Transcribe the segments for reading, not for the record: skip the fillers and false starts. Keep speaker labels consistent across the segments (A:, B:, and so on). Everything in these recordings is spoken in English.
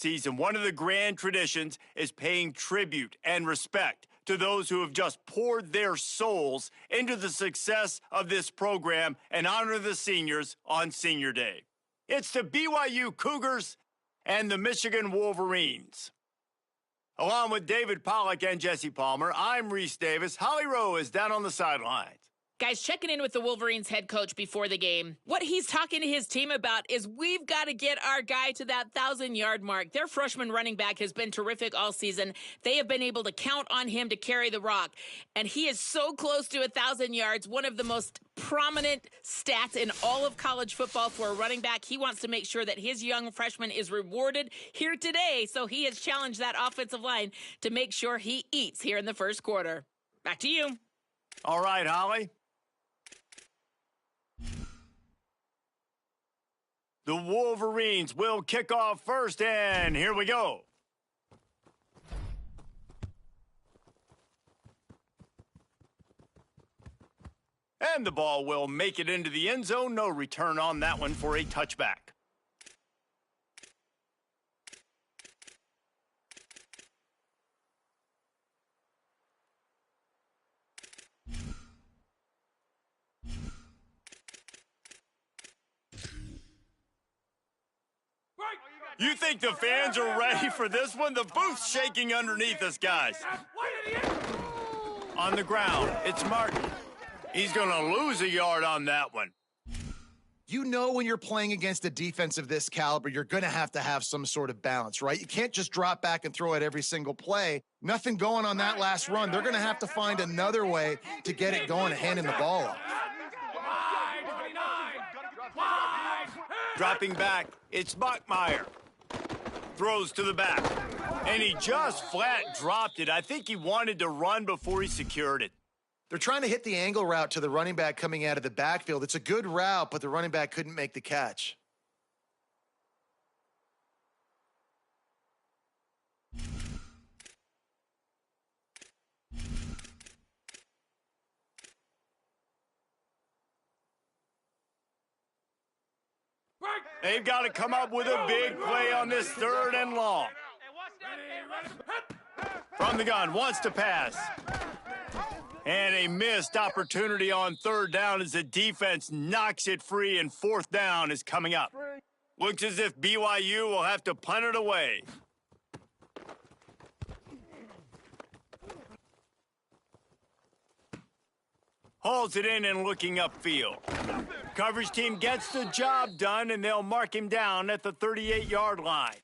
A: season, one of the grand traditions is paying tribute and respect to those who have just poured their souls into the success of this program and honor the seniors on Senior Day. It's the BYU Cougars and the Michigan Wolverines. Along with David Pollack and Jesse Palmer, I'm Reese Davis. Holly Rowe is down on the sidelines.
B: Guys, checking in with the Wolverines head coach before the game. What he's talking to his team about is we've got to get our guy to that 1,000-yard mark. Their freshman running back has been terrific all season. They have been able to count on him to carry the rock. And he is so close to 1,000 yards, one of the most prominent stats in all of college football for a running back. He wants to make sure that his young freshman is rewarded here today. So he has challenged that offensive line to make sure he eats here in the first quarter. Back to you.
A: All right, Holly. The Wolverines will kick off first, and here we go. And the ball will make it into the end zone. No return on that one for a touchback. You think the fans are ready for this one? The booth's shaking underneath us, guys. On the ground, it's Martin. He's going to lose a yard on that one.
C: You know when you're playing against a defense of this caliber, you're going to have some sort of balance, right? You can't just drop back and throw it every single play. Nothing going on that last run. They're going to have to find another way to get it going and handing the ball off.
A: Dropping back, it's Bachmeier. Throws to the back, and he just flat dropped it. I think he wanted to run before he secured it.
C: They're trying to hit the angle route to the running back coming out of the backfield. It's a good route, but the running back couldn't make the catch.
A: They've got to come up with a big play on this 3rd and long. From the gun, wants to pass. And a missed opportunity on 3rd down as the defense knocks it free, and 4th down is coming up. Looks as if BYU will have to punt it away. Hauls it in and looking upfield. Coverage team gets the job done, and they'll mark him down at the 38-yard line.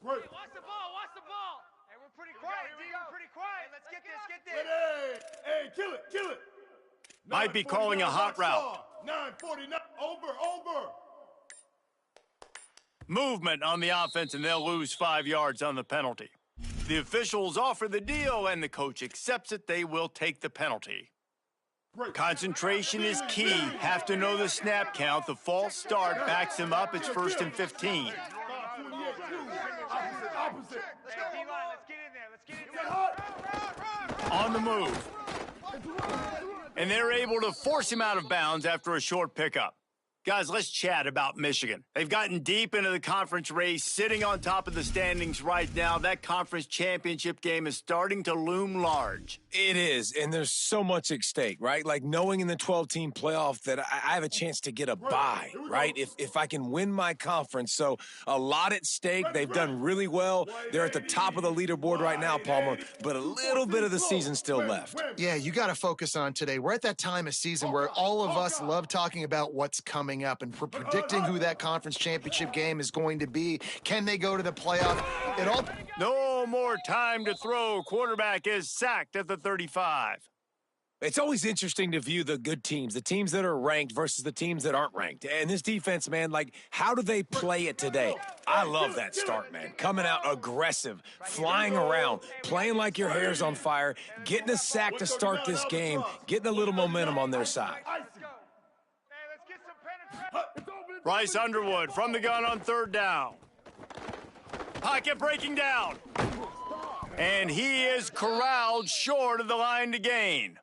D: Watch the ball. Hey, we're pretty quiet, D. We're pretty quiet. Let's get this.
E: Hey, kill it.
A: Might be calling a hot route.
E: 949, over.
A: Movement on the offense, and they'll lose 5 yards on the penalty. The officials offer the deal, and the coach accepts it. They will take the penalty. Concentration is key. Have to know the snap count. The false start backs him up. It's 1st and 15. On the move. And they're able to force him out of bounds after a short pickup. Guys, let's chat about Michigan. They've gotten deep into the conference race, sitting on top of the standings right now. That conference championship game is starting to loom large.
F: It is, and there's so much at stake, right? Like knowing in the 12-team playoff that I have a chance to get a bye, right? If I can win my conference. So a lot at stake. They've done really well. They're at the top of the leaderboard right now, Palmer, but a little bit of the season still left.
C: Yeah, you got to focus on today. We're at that time of season where all of us love talking about what's coming up and for predicting who that conference championship game is going to be. Can they go to the playoff?
A: No more time to throw. Quarterback is sacked at the 35.
F: It's always interesting to view the good teams, the teams that are ranked versus the teams that aren't ranked. And this defense, man, like, how do they play it today? I love that start, man. Coming out aggressive, flying around, playing like your hair's on fire, getting a sack to start this game, getting a little momentum on their side.
A: Bryce Underwood from the gun on 3rd down. Pocket breaking down. And he is corralled short of the line to gain.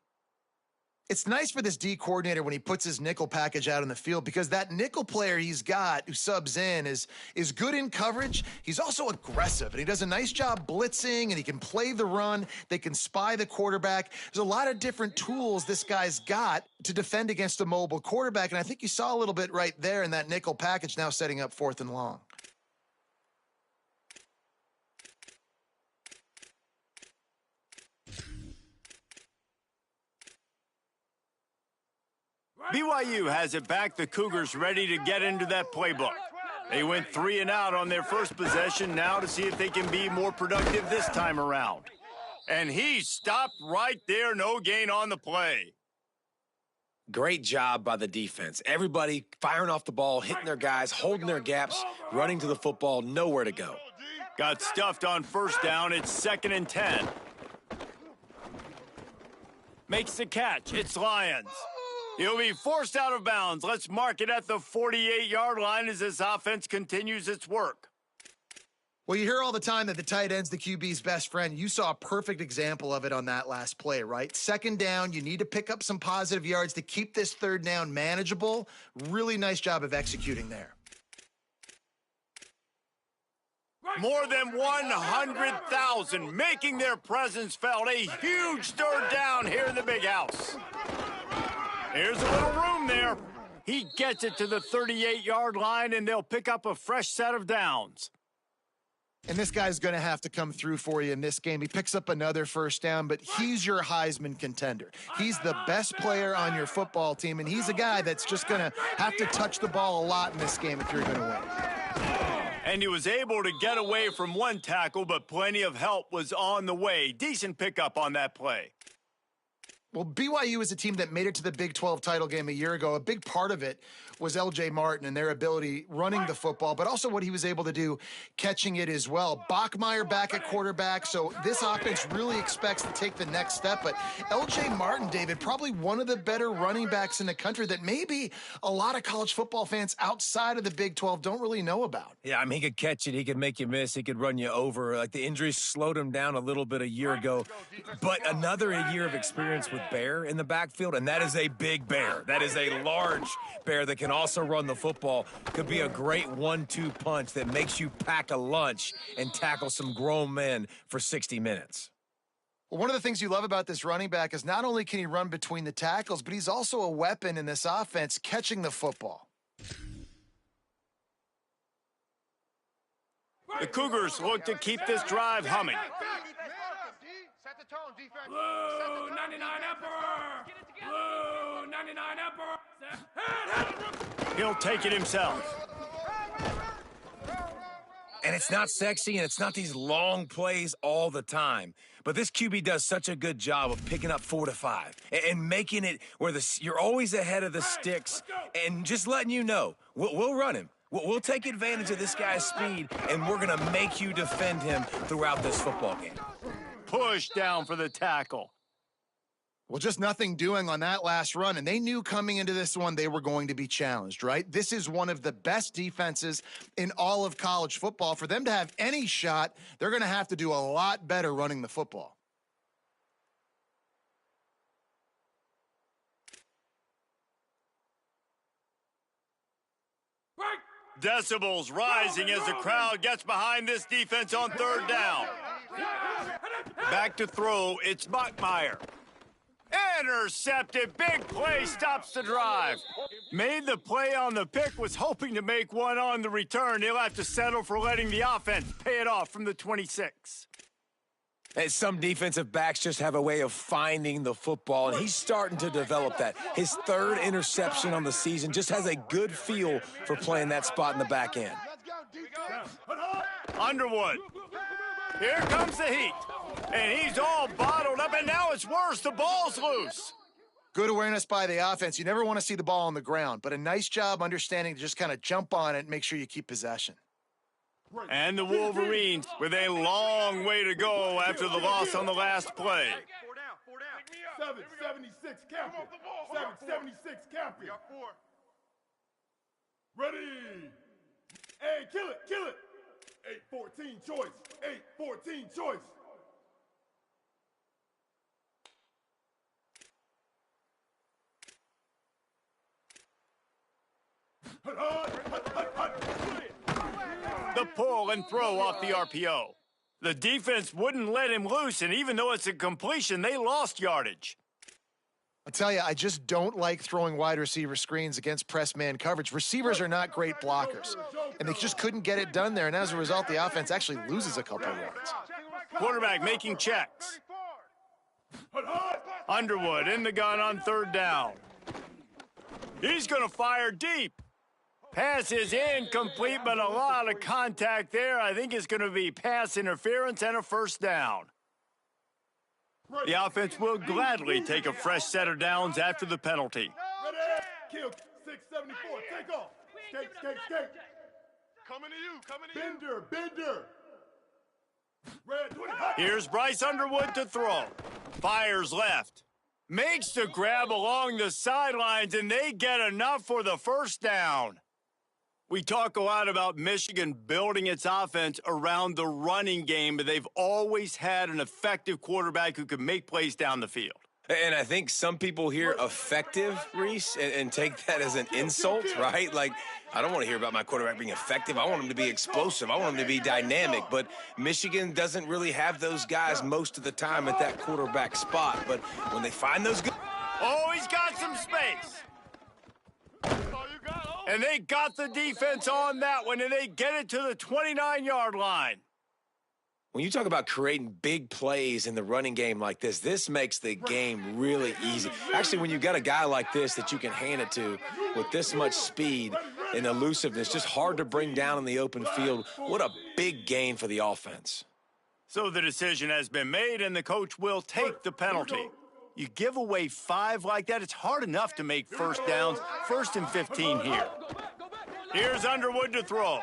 C: It's nice for this D coordinator when he puts his nickel package out in the field, because that nickel player he's got who subs in is good in coverage. He's also aggressive, and he does a nice job blitzing, and he can play the run. They can spy the quarterback. There's a lot of different tools this guy's got to defend against a mobile quarterback, and I think you saw a little bit right there in that nickel package, now setting up 4th and long.
A: BYU has it back. The Cougars ready to get into that playbook. They went 3 and out on their first possession, now to see if they can be more productive this time around. And he stopped right there, no gain on the play.
F: Great job by the defense. Everybody firing off the ball, hitting their guys, holding their gaps, running to the football, nowhere to go.
A: Got stuffed on first down. It's 2nd and 10. Makes the catch. It's Lions. He'll be forced out of bounds. Let's mark it at the 48-yard line as this offense continues its work.
C: Well, you hear all the time that the tight end's the QB's best friend. You saw a perfect example of it on that last play, right? 2nd down, you need to pick up some positive yards to keep this 3rd down manageable. Really nice job of executing there.
A: More than 100,000 making their presence felt. A huge 3rd down here in the big house. Here's a little room there. He gets it to the 38-yard line, and they'll pick up a fresh set of downs.
C: And this guy's going to have to come through for you in this game. He picks up another 1st down, but he's your Heisman contender. He's the best player on your football team, and he's a guy that's just going to have to touch the ball a lot in this game if you're going to win.
A: And he was able to get away from one tackle, but plenty of help was on the way. Decent pickup on that play.
C: Well, BYU is a team that made it to the Big 12 title game a year ago. A big part of it was L.J. Martin and their ability running the football, but also what he was able to do catching it as well. Bachmeier back at quarterback, so this offense really expects to take the next step. But L.J. Martin, David, probably one of the better running backs in the country that maybe a lot of college football fans outside of the Big 12 don't really know about.
F: Yeah, I mean, he could catch it. He could make you miss. He could run you over. Like, the injuries slowed him down a little bit a year ago. But another year of experience with Bear in the backfield, and that is a big bear. That is a large bear that can also run the football. Could be a great 1-2 punch that makes you pack a lunch and tackle some grown men for 60 minutes.
C: Well, one of the things you love about this running back is not only can he run between the tackles, but he's also a weapon in this offense catching the football.
A: The Cougars look to keep this drive humming.
D: Set the tone, defense.
E: Blue 99 upper. Blue 99 upper.
A: He'll take it himself.
F: And it's not sexy, and it's not these long plays all the time. But this QB does such a good job of picking up 4 to 5 and making it where you're always ahead of the sticks and just letting you know, we'll run him. We'll take advantage of this guy's speed, and we're going to make you defend him throughout this football game.
A: Push down for the tackle.
C: Well, just nothing doing on that last run, and they knew coming into this one they were going to be challenged, right? This is one of the best defenses in all of college football. For them to have any shot, they're going to have to do a lot better running the football.
A: Decibels rising as the crowd gets behind this defense on 3rd down. Back to throw, it's Bachmeier. Intercepted, big play, stops the drive. Made the play on the pick, was hoping to make one on the return. He'll have to settle for letting the offense pay it off from the 26.
F: And some defensive backs just have a way of finding the football, and he's starting to develop that. His 3rd interception on the season, just has a good feel for playing that spot in the back end.
A: Underwood. Here comes the heat. And he's all bottled up, and now it's worse. The ball's loose.
C: Good awareness by the offense. You never want to see the ball on the ground, but a nice job understanding to just kind of jump on it and make sure you keep possession.
A: And the Wolverines with a long way to go after the loss on the last play.
E: 776 captain. 776 captain. Ready. Hey, kill it, kill it. 814 choice. 814 choice.
A: the pull and throw off the RPO. The defense wouldn't let him loose, and even though it's a completion, they lost yardage.
C: I'll tell you, I just don't like throwing wide receiver screens against press man coverage. Receivers are not great blockers, and they just couldn't get it done there, and as a result, the offense actually loses a couple of yards.
A: Quarterback making checks. Underwood in the gun on third down. He's going to fire deep. Pass is incomplete, but a lot of contact there. I think it's going to be pass interference and a first down. The offense will gladly take a fresh set of downs after the penalty.
E: Kill 674. Take off. Skate. Coming to you. Bender. Red 20.
A: Here's Bryce Underwood to throw. Fires left. Makes the grab along the sidelines, and they get enough for the first down. We talk a lot about Michigan building its offense around the running game, but they've always had an effective quarterback who can make plays down the field.
F: And I think some people hear effective, Reese, and take that as an insult, right? Like, I don't want to hear about my quarterback being effective. I want him to be explosive. I want him to be dynamic. But Michigan doesn't really have those guys most of the time at that quarterback spot. But when they find those good...
A: Oh, he's got some space. And they got the defense on that one, and they get it to the 29-yard line.
F: When you talk about creating big plays in the running game like this makes the game really easy. Actually, when you've got a guy like this that you can hand it to with this much speed and elusiveness, just hard to bring down in the open field, what a big gain for the offense.
A: So the decision has been made, and the coach will take the penalty. You give away 5 like that, it's hard enough to make first downs. 1st and 15 here. Here's Underwood to throw.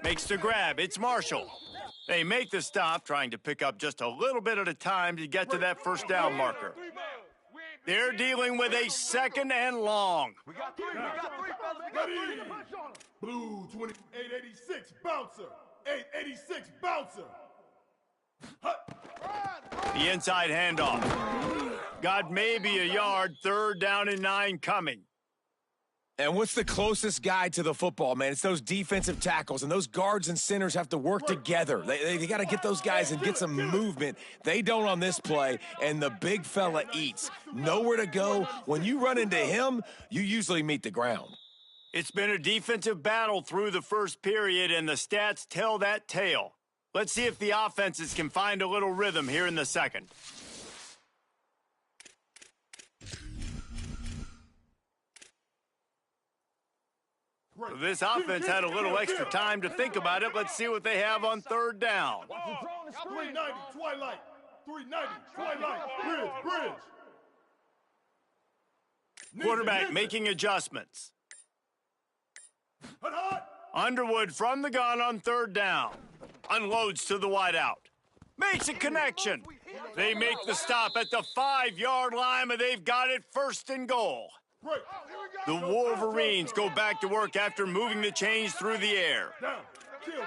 A: Makes the grab. It's Marshall. They make the stop, trying to pick up just a little bit at a time to get to that first down marker. They're dealing with a 2nd and long.
E: We got three, fellas. Blue 20, 886 bouncer. 886 bouncer.
A: The inside handoff. Got maybe a yard. 3rd down and 9 coming.
F: And what's the closest guy to the football, man? It's those defensive tackles, and those guards and centers have to work together. They got to get those guys and get some movement. They don't on this play, and the big fella eats. Nowhere to go. When you run into him, you usually meet the ground.
A: It's been a defensive battle through the first period, and the stats tell that tale. Let's see if the offenses can find a little rhythm here in the second. This offense had a little extra time to think about it. Let's see what they have on 3rd down.
E: 390, Twilight. 390, Twilight. Bridge.
A: Quarterback making adjustments. Underwood from the gun on 3rd down. Unloads to the wideout. Makes a connection. They make the stop at the 5-yard line, but they've got it 1st and goal. The Wolverines go back to work after moving the chains through the air.
E: Down. Kill.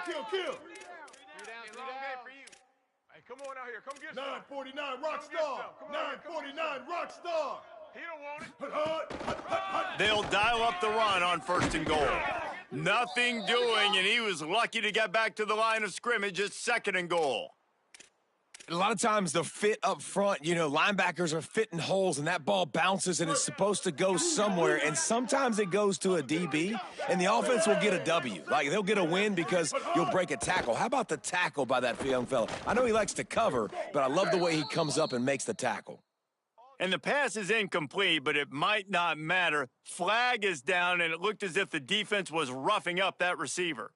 D: Hey, come on out here. Come get
E: 949 Rockstar. 949 Rockstar.
D: He don't want it.
A: They'll dial up the run on 1st and goal. Nothing doing, and he was lucky to get back to the line of scrimmage at 2nd and goal.
F: A lot of times the fit up front, linebackers are fitting holes, and that ball bounces, and it's supposed to go somewhere, and sometimes it goes to a DB, and the offense will get a W. Like, they'll get a win because you'll break a tackle. How about the tackle by that young fella? I know he likes to cover, but I love the way he comes up and makes the tackle.
A: And the pass is incomplete, but it might not matter. Flag is down, and it looked as if the defense was roughing up that receiver.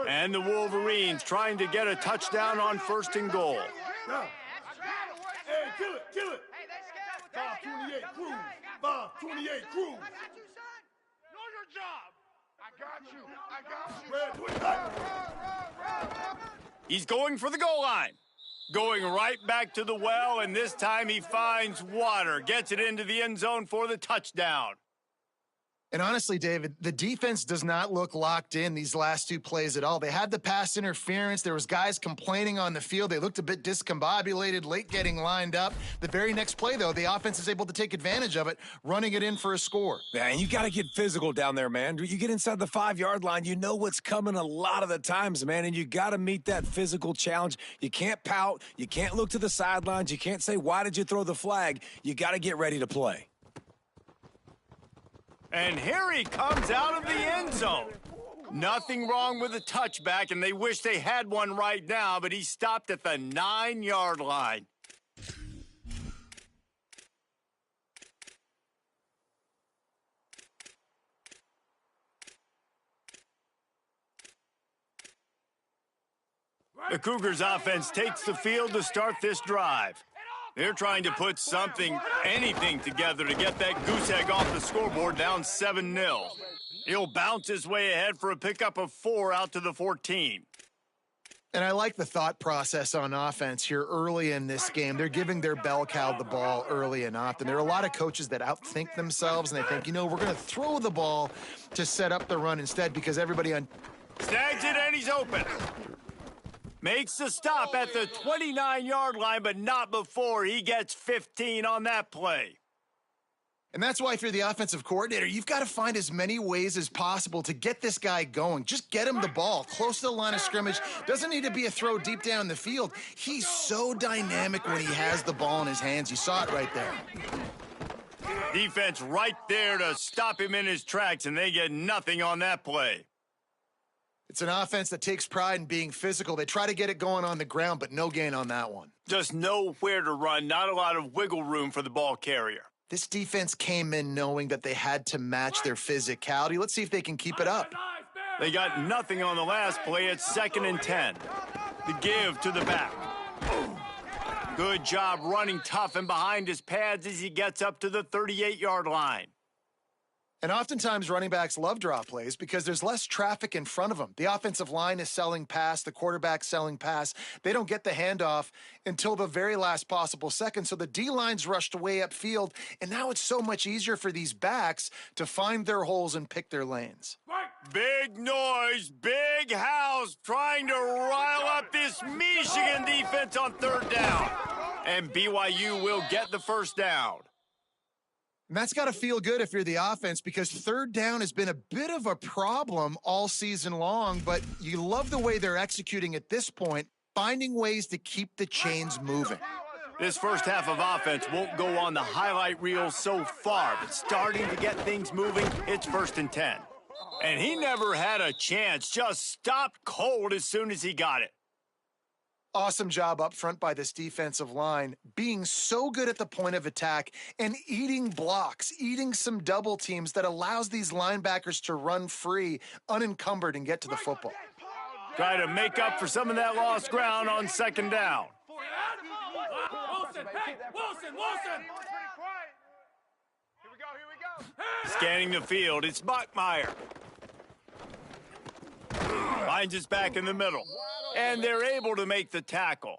A: And the Wolverines trying to get a touchdown on 1st and goal.
E: Hey, kill it. 528 Cruz. 528 Cruz.
D: Know your job. I got you.
A: He's going for the goal line. Going right back to the well, and this time he finds water. Gets it into the end zone for the touchdown.
C: And honestly, David, the defense does not look locked in these last two plays at all. They had the pass interference. There was guys complaining on the field. They looked a bit discombobulated, late getting lined up. The very next play, though, the offense is able to take advantage of it, running it in for a score.
F: Yeah, and you got to get physical down there, man. You get inside the 5-yard line, you know what's coming a lot of the times, man, and you got to meet that physical challenge. You can't pout. You can't look to the sidelines. You can't say, why did you throw the flag? You got to get ready to play.
A: And here he comes out of the end zone. Nothing wrong with a touchback, and they wish they had one right now, but he stopped at the 9-yard line. The Cougars offense takes the field to start this drive. They're trying to put anything together to get that goose egg off the scoreboard, down 7-0. He'll bounce his way ahead for a pickup of 4 out to the 14.
C: And I like the thought process on offense here early in this game. They're giving their bell cow the ball early and often. There are a lot of coaches that outthink themselves, and they think, we're going to throw the ball to set up the run instead because everybody on...
A: Snags it, and he's open. Makes the stop at the 29-yard line, but not before he gets 15 on that play.
C: And that's why, if you're the offensive coordinator, you've got to find as many ways as possible to get this guy going. Just get him the ball close to the line of scrimmage. Doesn't need to be a throw deep down the field. He's so dynamic when he has the ball in his hands. You saw it right there.
A: Defense right there to stop him in his tracks, and they get nothing on that play.
C: It's an offense that takes pride in being physical. They try to get it going on the ground, but no gain on that one.
A: Just nowhere to run, not a lot of wiggle room for the ball carrier.
C: This defense came in knowing that they had to match their physicality. Let's see if they can keep it up.
A: They got nothing on the last play. It's 2nd and 10. The give to the back. Good job running tough and behind his pads as he gets up to the 38-yard line.
C: And oftentimes running backs love draw plays because there's less traffic in front of them. The offensive line is selling pass, the quarterback's selling pass. They don't get the handoff until the very last possible second. So the D-line's rushed way upfield, and now it's so much easier for these backs to find their holes and pick their lanes.
A: Big noise, big house, trying to rile up this Michigan defense on 3rd down. And BYU will get the 1st down.
C: And that's got to feel good if you're the offense because 3rd down has been a bit of a problem all season long, but you love the way they're executing at this point, finding ways to keep the chains moving.
A: This first half of offense won't go on the highlight reel so far, but starting to get things moving, it's 1st and 10. And he never had a chance, just stopped cold as soon as he got it.
C: Awesome job up front by this defensive line, being so good at the point of attack and eating blocks, eating some double teams that allows these linebackers to run free, unencumbered, and get to the football.
A: Try to make up for some of that lost ground on 2nd down.
D: Wilson, hey, Wilson! Here we go.
A: Scanning the field, it's Bachmeyer. Finds his back in the middle. And they're able to make the tackle.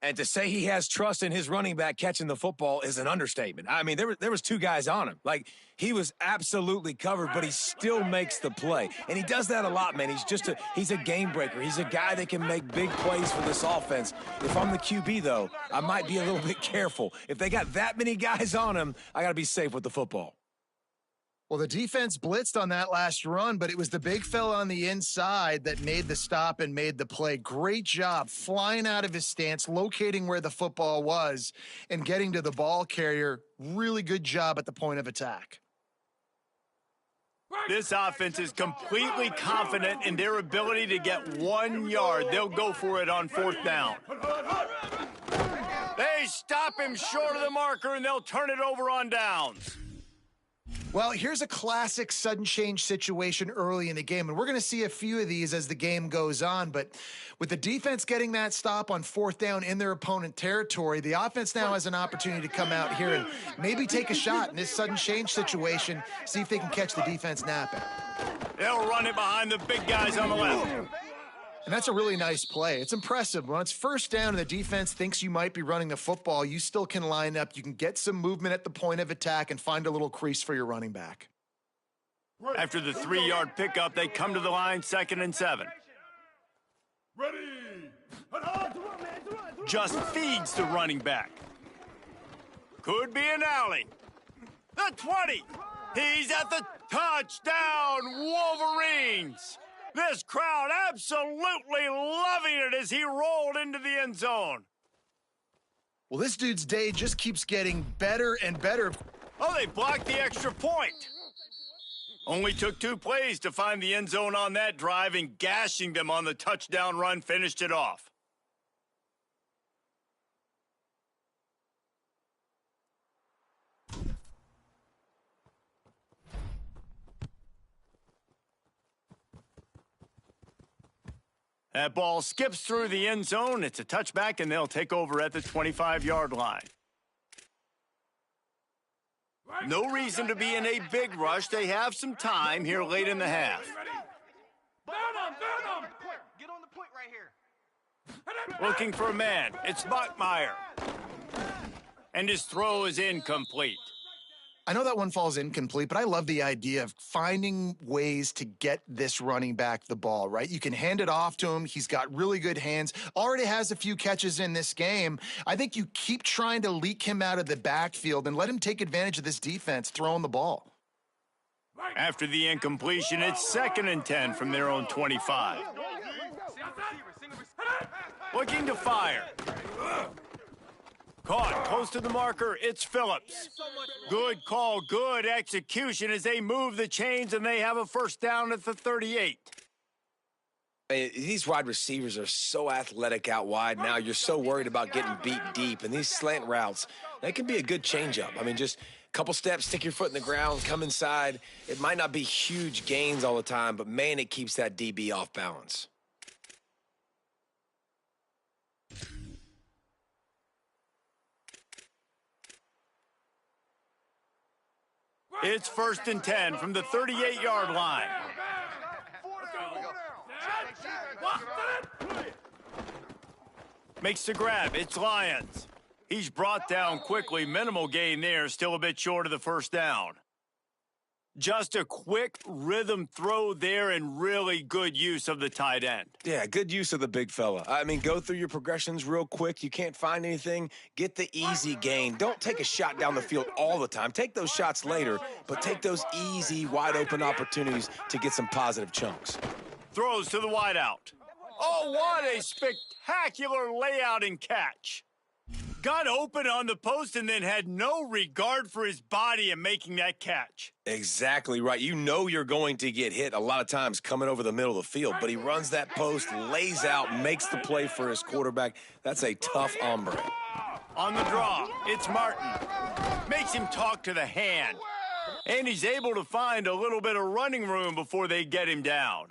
F: And to say he has trust in his running back catching the football is an understatement. I mean, there was 2 guys on him. Like, he was absolutely covered, but he still makes the play. And he does that a lot, man. He's a game breaker. He's a guy that can make big plays for this offense. If I'm the QB, though, I might be a little bit careful. If they got that many guys on him, I got to be safe with the football.
C: Well, the defense blitzed on that last run, but it was the big fella on the inside that made the stop and made the play. Great job flying out of his stance, locating where the football was, and getting to the ball carrier. Really good job at the point of attack.
A: This offense is completely confident in their ability to get 1 yard. They'll go for it on 4th down. They stop him short of the marker, and they'll turn it over on downs.
C: Well, here's a classic sudden change situation early in the game, and we're going to see a few of these as the game goes on. But with the defense getting that stop on 4th down in their opponent territory, the offense now has an opportunity to come out here and maybe take a shot in this sudden change situation, see if they can catch the defense napping.
A: They'll run it behind the big guys on the left.
C: And that's a really nice play. It's impressive. When it's 1st down and the defense thinks you might be running the football, you still can line up. You can get some movement at the point of attack and find a little crease for your running back.
A: After the 3-yard pickup, they come to the line 2nd and 7.
E: Ready.
A: Just feeds the running back. Could be an alley. The 20. He's at the touchdown, Wolverines. This crowd absolutely loving it as he rolled into the end zone.
C: Well, this dude's day just keeps getting better and better.
A: Oh, they blocked the extra point. Only took 2 plays to find the end zone on that drive, and gashing them on the touchdown run finished it off. That ball skips through the end zone. It's a touchback, and they'll take over at the 25-yard line. No reason to be in a big rush. They have some time here late in the half.
D: Get on the point right here.
A: Looking for a man. It's Bachmeyer. And his throw is incomplete.
C: I know that one falls incomplete, but I love the idea of finding ways to get this running back the ball, right? You can hand it off to him. He's got really good hands, already has a few catches in this game. I think you keep trying to leak him out of the backfield and let him take advantage of this defense throwing the ball.
A: After the incompletion, it's 2nd and 10 from their own 25. Looking to fire. Caught close to the marker, it's Phillips. Good call, good execution as they move the chains, and they have a first down at the 38.
F: These wide receivers are so athletic out wide now. You're so worried about getting beat deep. And these slant routes, they can be a good changeup. I mean, just a couple steps, stick your foot in the ground, come inside. It might not be huge gains all the time, but, man, it keeps that DB off balance.
A: It's 1st and 10 from the 38-yard line. Makes the grab. It's Lyons. He's brought down quickly. Minimal gain there. Still a bit short of the first down. Just a quick rhythm throw there and really good use of the tight end.
F: Yeah, good use of the big fella. I mean, go through your progressions real quick. You can't find anything, get the easy gain. Don't take a shot down the field all the time. Take those shots later, but take those easy, wide-open opportunities to get some positive chunks.
A: Throws to the wideout. Oh, what a spectacular layout and catch. Got open on the post and then had no regard for his body in making that catch.
F: Exactly right. You know you're going to get hit a lot of times coming over the middle of the field, but he runs that post, lays out, makes the play for his quarterback. That's a tough hombre.
A: On the draw, it's Martin. Makes him talk to the hand. And he's able to find a little bit of running room before they get him down.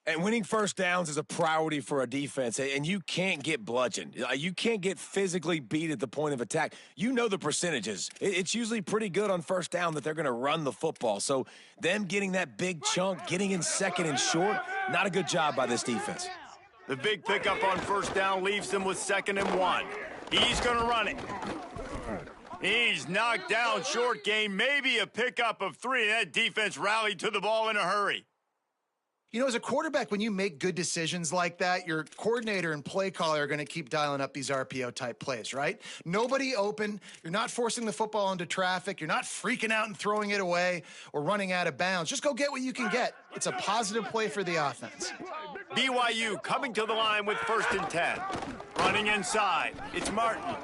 F: And winning first downs is a priority for a defense, and you can't get bludgeoned. You can't get physically beat at the point of attack. You know the percentages. It's usually pretty good on first down that they're going to run the football. So them getting that big chunk, getting in second and short, not a good job by this defense.
A: The big pickup on first down leaves them with 2nd and 1. He's going to run it. He's knocked down short game, maybe a pickup of 3. That defense rallied to the ball in a hurry.
C: You know, as a quarterback, when you make good decisions like that, your coordinator and play caller are going to keep dialing up these RPO-type plays, right? Nobody open. You're not forcing the football into traffic. You're not freaking out and throwing it away or running out of bounds. Just go get what you can get. It's a positive play for the offense.
A: BYU coming to the line with 1st and 10. Running inside. It's Martin.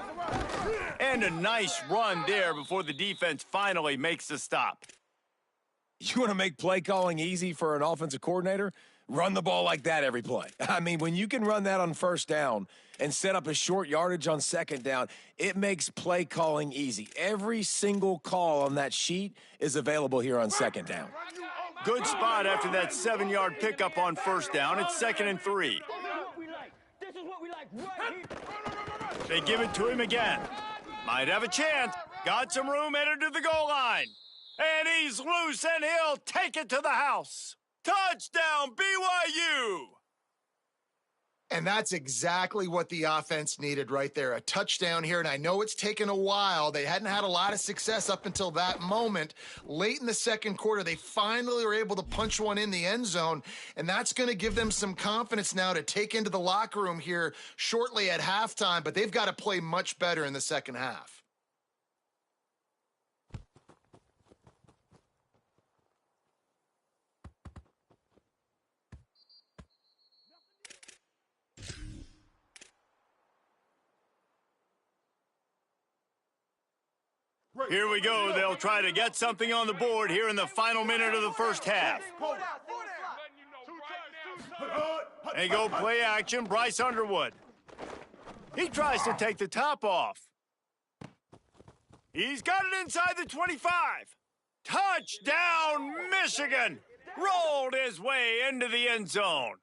A: And a nice run there before the defense finally makes the stop.
F: You want to make play calling easy for an offensive coordinator? Run the ball like that every play. I mean, when you can run that on first down and set up a short yardage on second down, it makes play calling easy. Every single call on that sheet is available here on second down.
A: Good spot after that 7-yard pickup on first down. It's 2nd and 3. They give it to him again. Might have a chance. Got some room, headed to the goal line. And he's loose, and he'll take it to the house. Touchdown, BYU!
C: And that's exactly what the offense needed right there. A touchdown here, and I know it's taken a while. They hadn't had a lot of success up until that moment. Late in the second quarter, they finally were able to punch one in the end zone, and that's going to give them some confidence now to take into the locker room here shortly at halftime, but they've got to play much better in the second half.
A: Here we go. They'll try to get something on the board here in the final minute of the first half. They go play action. Bryce Underwood. He tries to take the top off. He's got it inside the 25. Touchdown, Michigan. Rolled his way into the end zone.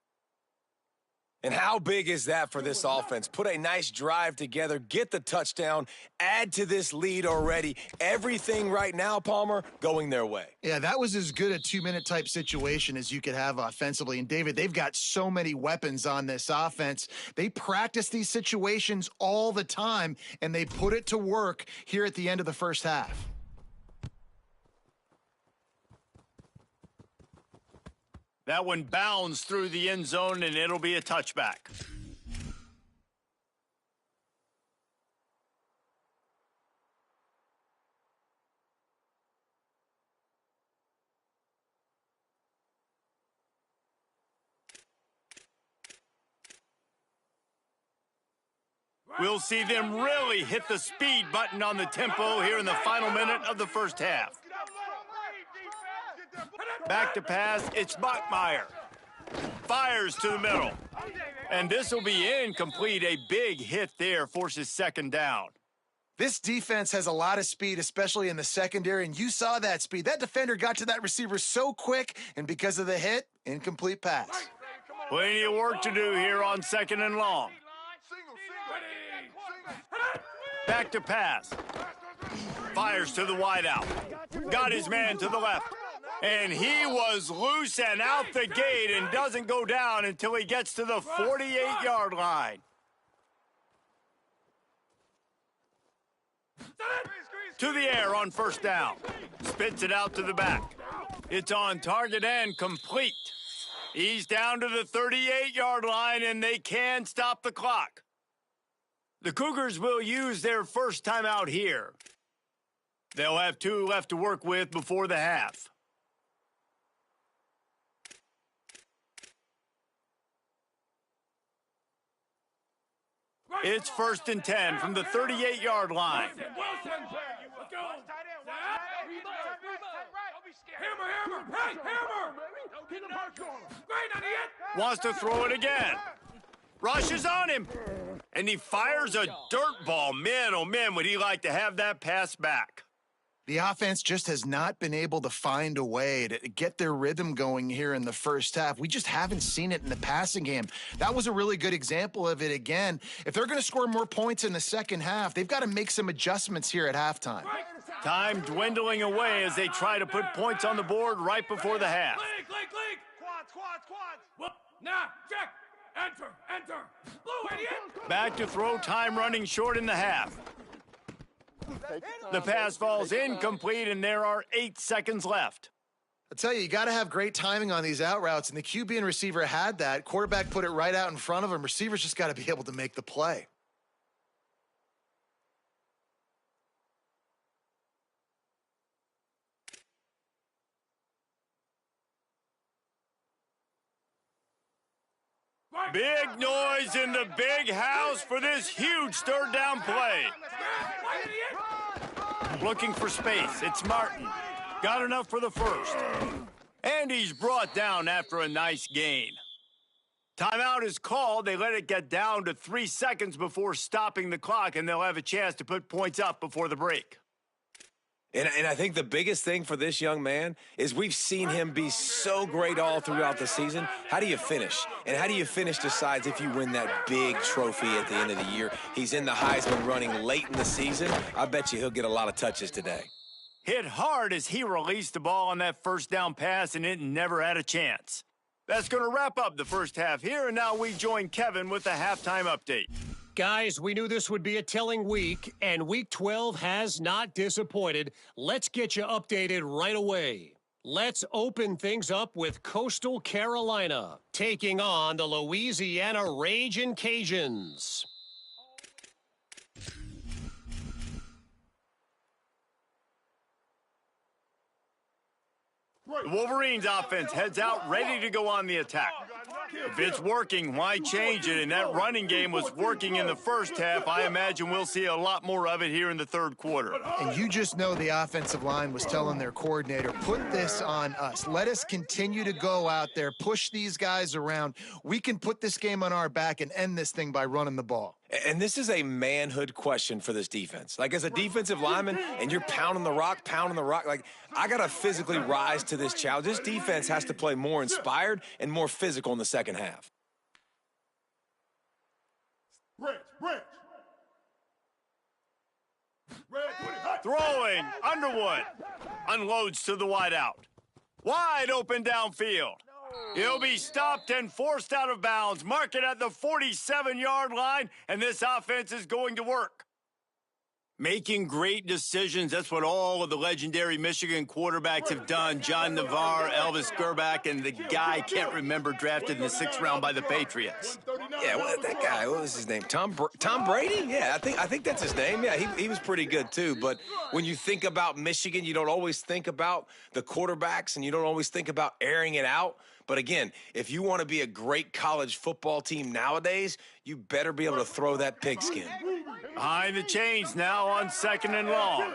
F: And how big is that for this offense? Put a nice drive together, get the touchdown, add to this lead already. Everything right now, Palmer, going their way.
C: Yeah, that was as good a two-minute type situation as you could have offensively. And, David, they've got so many weapons on this offense. They practice these situations all the time, and they put it to work here at the end of the first half.
A: That one bounds through the end zone, and it'll be a touchback. We'll see them really hit the speed button on the tempo here in the final minute of the first half. Back to pass, it's Bachmeier. Fires to the middle. And this will be incomplete. A big hit there forces second down.
C: This defense has a lot of speed, especially in the secondary, and you saw that speed. That defender got to that receiver so quick, and because of the hit, incomplete pass.
A: Plenty of work to do here on second and long. Back to pass. Fires to the wideout. Got his man to the left. And he was loose and out the gate and doesn't go down until he gets to the 48-yard line. To the air on first down. Spits it out to the back. It's on target and complete. He's down to the 38-yard line, and they can stop the clock. The Cougars will use their first timeout here. They'll have 2 left to work with before the half. It's 1st and 10 from the 38-yard line. Wants to throw it again. Rushes on him. And he fires a dirt ball. Man, oh man, would he like to have that pass back.
C: The offense just has not been able to find a way to get their rhythm going here in the first half. We just haven't seen it in the passing game. That was a really good example of it again. If they're going to score more points in the second half, they've got to make some adjustments here at halftime.
A: Time dwindling away as they try to put points on the board right before the half.
D: Quads. Now, check. Enter. Blue idiot.
A: Back to throw, time running short in the half. The pass falls incomplete, and there are 8 seconds left.
C: I tell you got to have great timing on these out routes, and the QB and receiver had that. Quarterback put it right out in front of him. Receivers just got to be able to make the play.
A: Big noise in the big house for this huge third down play. Looking for space. It's Martin. Got enough for the first. And he's brought down after a nice gain. Timeout is called. They let it get down to 3 seconds before stopping the clock, and they'll have a chance to put points up before the break.
F: And I think the biggest thing for this young man is we've seen him be so great all throughout the season. How do you finish? And how do you finish decides if you win that big trophy at the end of the year. He's in the Heisman running late in the season. I bet you he'll get a lot of touches today.
A: Hit hard as he released the ball on that first down pass, and it never had a chance. That's going to wrap up the first half here, and now we join Kevin with the halftime update.
G: Guys, we knew this would be a telling week, and Week 12 has not disappointed. Let's get you updated right away. Let's open things up with Coastal Carolina, taking on the Louisiana Ragin' Cajuns.
A: The Wolverines offense heads out ready to go on the attack. If it's working, why change it? And that running game was working in the first half. I imagine we'll see a lot more of it here in the third quarter.
C: And you just know the offensive line was telling their coordinator, put this on us. Let us continue to go out there, push these guys around. We can put this game on our back and end this thing by running the ball.
F: And this is a manhood question for this defense. Like, as a defensive lineman, and you're pounding the rock, like, I got to physically rise to this challenge. This defense has to play more inspired and more physical in the second half.
E: Branch.
A: Throwing, Underwood unloads to the wideout. Wide open downfield. He'll be stopped and forced out of bounds. Mark it at the 47-yard line, and this offense is going to work. Making great decisions, that's what all of the legendary Michigan quarterbacks have done. John Navarre, Elvis Gerbach, and the guy I can't remember, drafted in the 6th round by the Patriots.
F: Yeah, well, that guy, what was his name? Tom Brady? Yeah, I think that's his name. Yeah, he was pretty good too. But when you think about Michigan, you don't always think about the quarterbacks, and you don't always think about airing it out. But again, if you want to be a great college football team nowadays, you better be able to throw that pigskin.
A: Behind the chains now on 2nd and long.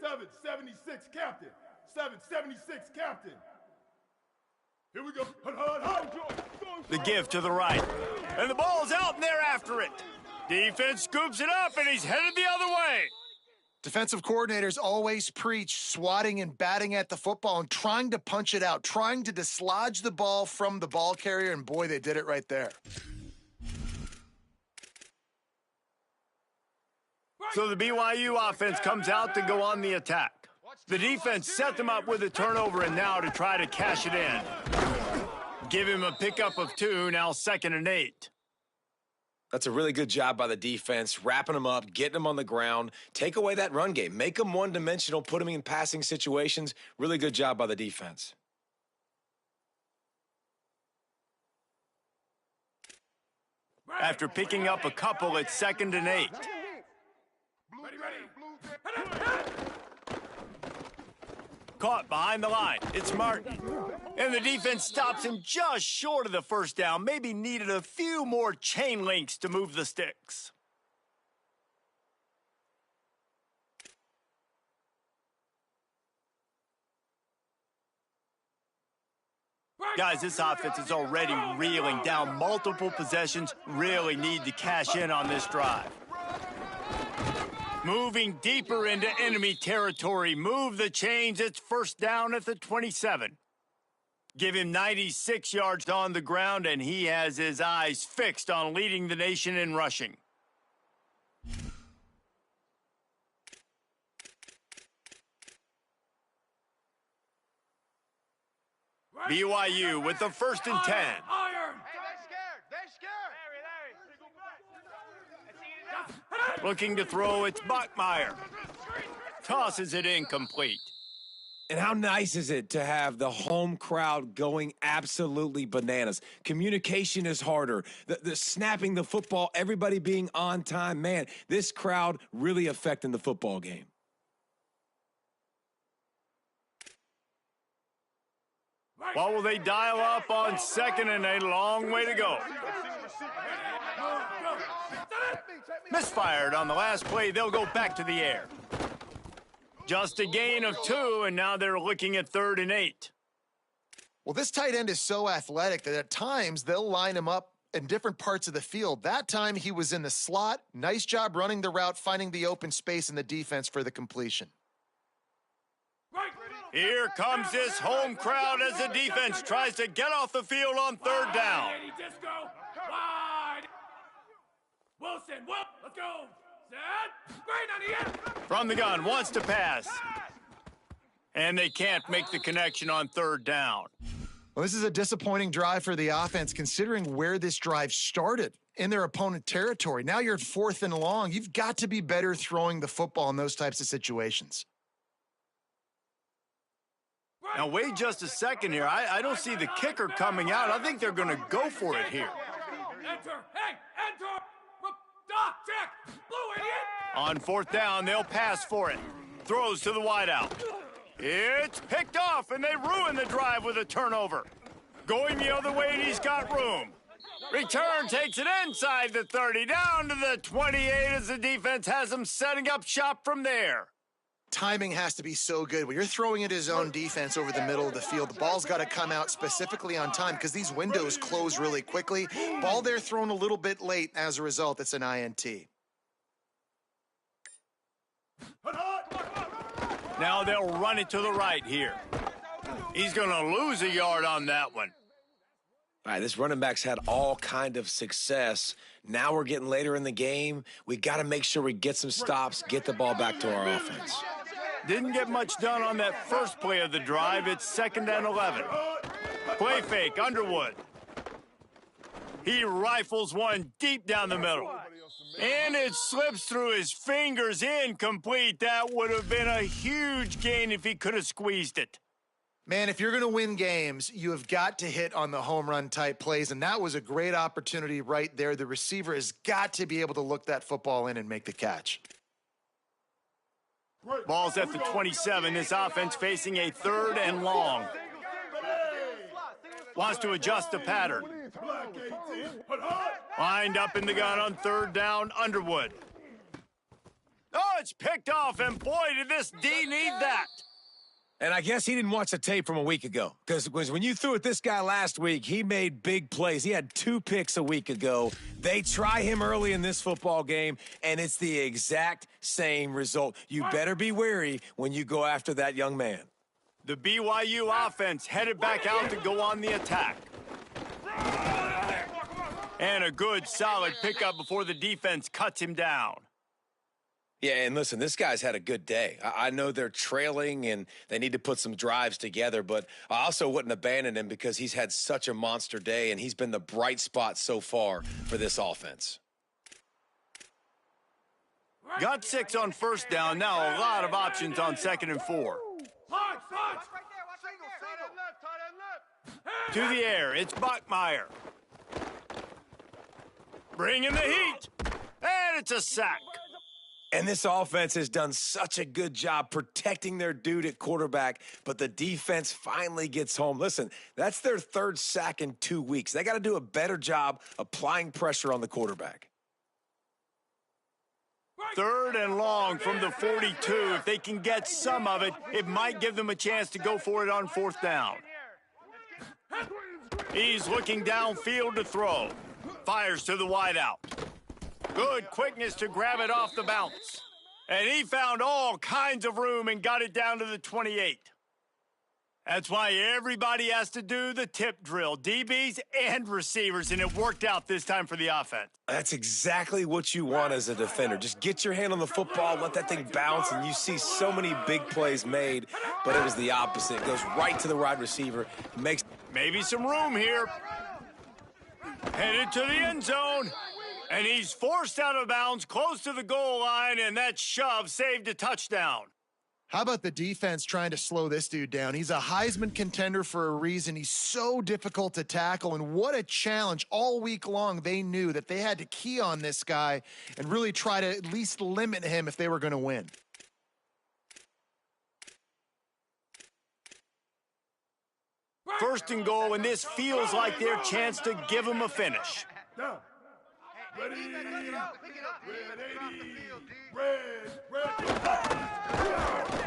E: 776 captain. 776 captain. Here we go.
A: The give to the right. And the ball's out, and they're after it. Defense scoops it up, and he's headed the other way.
C: Defensive coordinators always preach swatting and batting at the football and trying to punch it out, trying to dislodge the ball from the ball carrier, and boy, they did it right there.
A: So the BYU offense comes out to go on the attack. The defense set them up with a turnover, and now to try to cash it in. Give him a pickup of 2, now 2nd and 8.
F: That's a really good job by the defense, wrapping them up, getting them on the ground. Take away that run game. Make them one-dimensional, put them in passing situations. Really good job by the defense.
A: After picking up a couple, it's 2nd and 8. Caught behind the line. It's Martin. And the defense stops him just short of the first down. Maybe needed a few more chain links to move the sticks. Guys, this offense is already reeling down multiple possessions. Really need to cash in on this drive. Moving deeper into enemy territory. Move the chains. It's 1st down at the 27. Give him 96 yards on the ground, and he has his eyes fixed on leading the nation in rushing. BYU with the 1st and 10. Looking to throw, it's Bachmeier. Tosses it incomplete.
F: And how nice is it to have the home crowd going absolutely bananas? Communication is harder. The snapping the football, everybody being on time. Man, this crowd really affecting the football game.
A: What will they dial up on 2nd and a long way to go? Misfired on the last play. They'll go back to the air. Just a gain of 2, and now they're looking at 3rd and 8.
C: Well, this tight end is so athletic that at times they'll line him up in different parts of the field. That time he was in the slot. Nice job running the route, finding the open space in the defense for the completion.
A: Here comes this home crowd as the defense tries to get off the field on 3rd down.
D: Wilson, let's go. Set. Great on the end.
A: From the gun, wants to pass. And they can't make the connection on 3rd down.
C: Well, Well, this is a disappointing drive for the offense considering where this drive started in their opponent territory. Now you're at 4th and long. You've got to be better throwing the football in those types of situations.
A: Now, wait just a second here. I don't see the kicker coming out. I think they're going to go for it here.
E: Enter! Hey! Enter! Stop! Check! Blue idiot!
A: On 4th down, they'll pass for it. Throws to the wideout. It's picked off, and they ruin the drive with a turnover. Going the other way, and he's got room. Return takes it inside the 30, down to the 28 as the defense has him setting up shop from there.
C: Timing has to be so good. When you're throwing at his own defense over the middle of the field, the ball's got to come out specifically on time because these windows close really quickly. Ball there thrown a little bit late. As a result, it's an INT.
A: Now they'll run it to the right here. He's going to lose a yard on that one.
F: All right, this running back's had all kind of success. Now we're getting later in the game. We got to make sure we get some stops, get the ball back to our offense.
A: Didn't get much done on that first play of the drive. It's 2nd and 11. Play fake, Underwood. He rifles one deep down the middle. And it slips through his fingers, incomplete. That would have been a huge gain if he could have squeezed it.
C: Man, if you're going to win games, you have got to hit on the home run type plays, and that was a great opportunity right there. The receiver has got to be able to look that football in and make the catch.
A: Ball's at the 27. This offense facing a 3rd and long. Wants to adjust the pattern. Lined up in the gun on 3rd down, Underwood. Oh, it's picked off, and boy, did this D need that.
F: And I guess he didn't watch the tape from a week ago because when you threw at this guy last week, he made big plays. He had 2 picks a week ago. They try him early in this football game, and it's the exact same result. You better be wary when you go after that young man.
A: The BYU offense headed back out to go on the attack. And a good, solid pickup before the defense cuts him down.
F: Yeah, and listen, this guy's had a good day. I know they're trailing and they need to put some drives together, but I also wouldn't abandon him because he's had such a monster day and he's been the bright spot so far for this offense.
A: Got 6 on 1st down. Now a lot of options on 2nd and 4. To the air, it's Bachmeyer. Bringing the heat. And it's a sack.
F: And this offense has done such a good job protecting their dude at quarterback, but the defense finally gets home. Listen, that's their 3rd sack in 2 weeks. They got to do a better job applying pressure on the quarterback.
A: 3rd and long from the 42. If they can get some of it, it might give them a chance to go for it on 4th down. He's looking downfield to throw. Fires to the wideout. Good quickness to grab it off the bounce. And he found all kinds of room and got it down to the 28. That's why everybody has to do the tip drill, DBs and receivers, and it worked out this time for the offense.
F: That's exactly what you want as a defender. Just get your hand on the football, let that thing bounce, and you see so many big plays made, but it was the opposite. It goes right to the wide receiver. Makes
A: maybe some room here. Headed to the end zone. And he's forced out of bounds close to the goal line, and that shove saved a touchdown.
C: How about the defense trying to slow this dude down? He's a Heisman contender for a reason. He's so difficult to tackle, and what a challenge. All week long, they knew that they had to key on this guy and really try to at least limit him if they were going to win.
A: First and goal, and this feels like their chance to give him a finish.
E: Down. Ready. Red.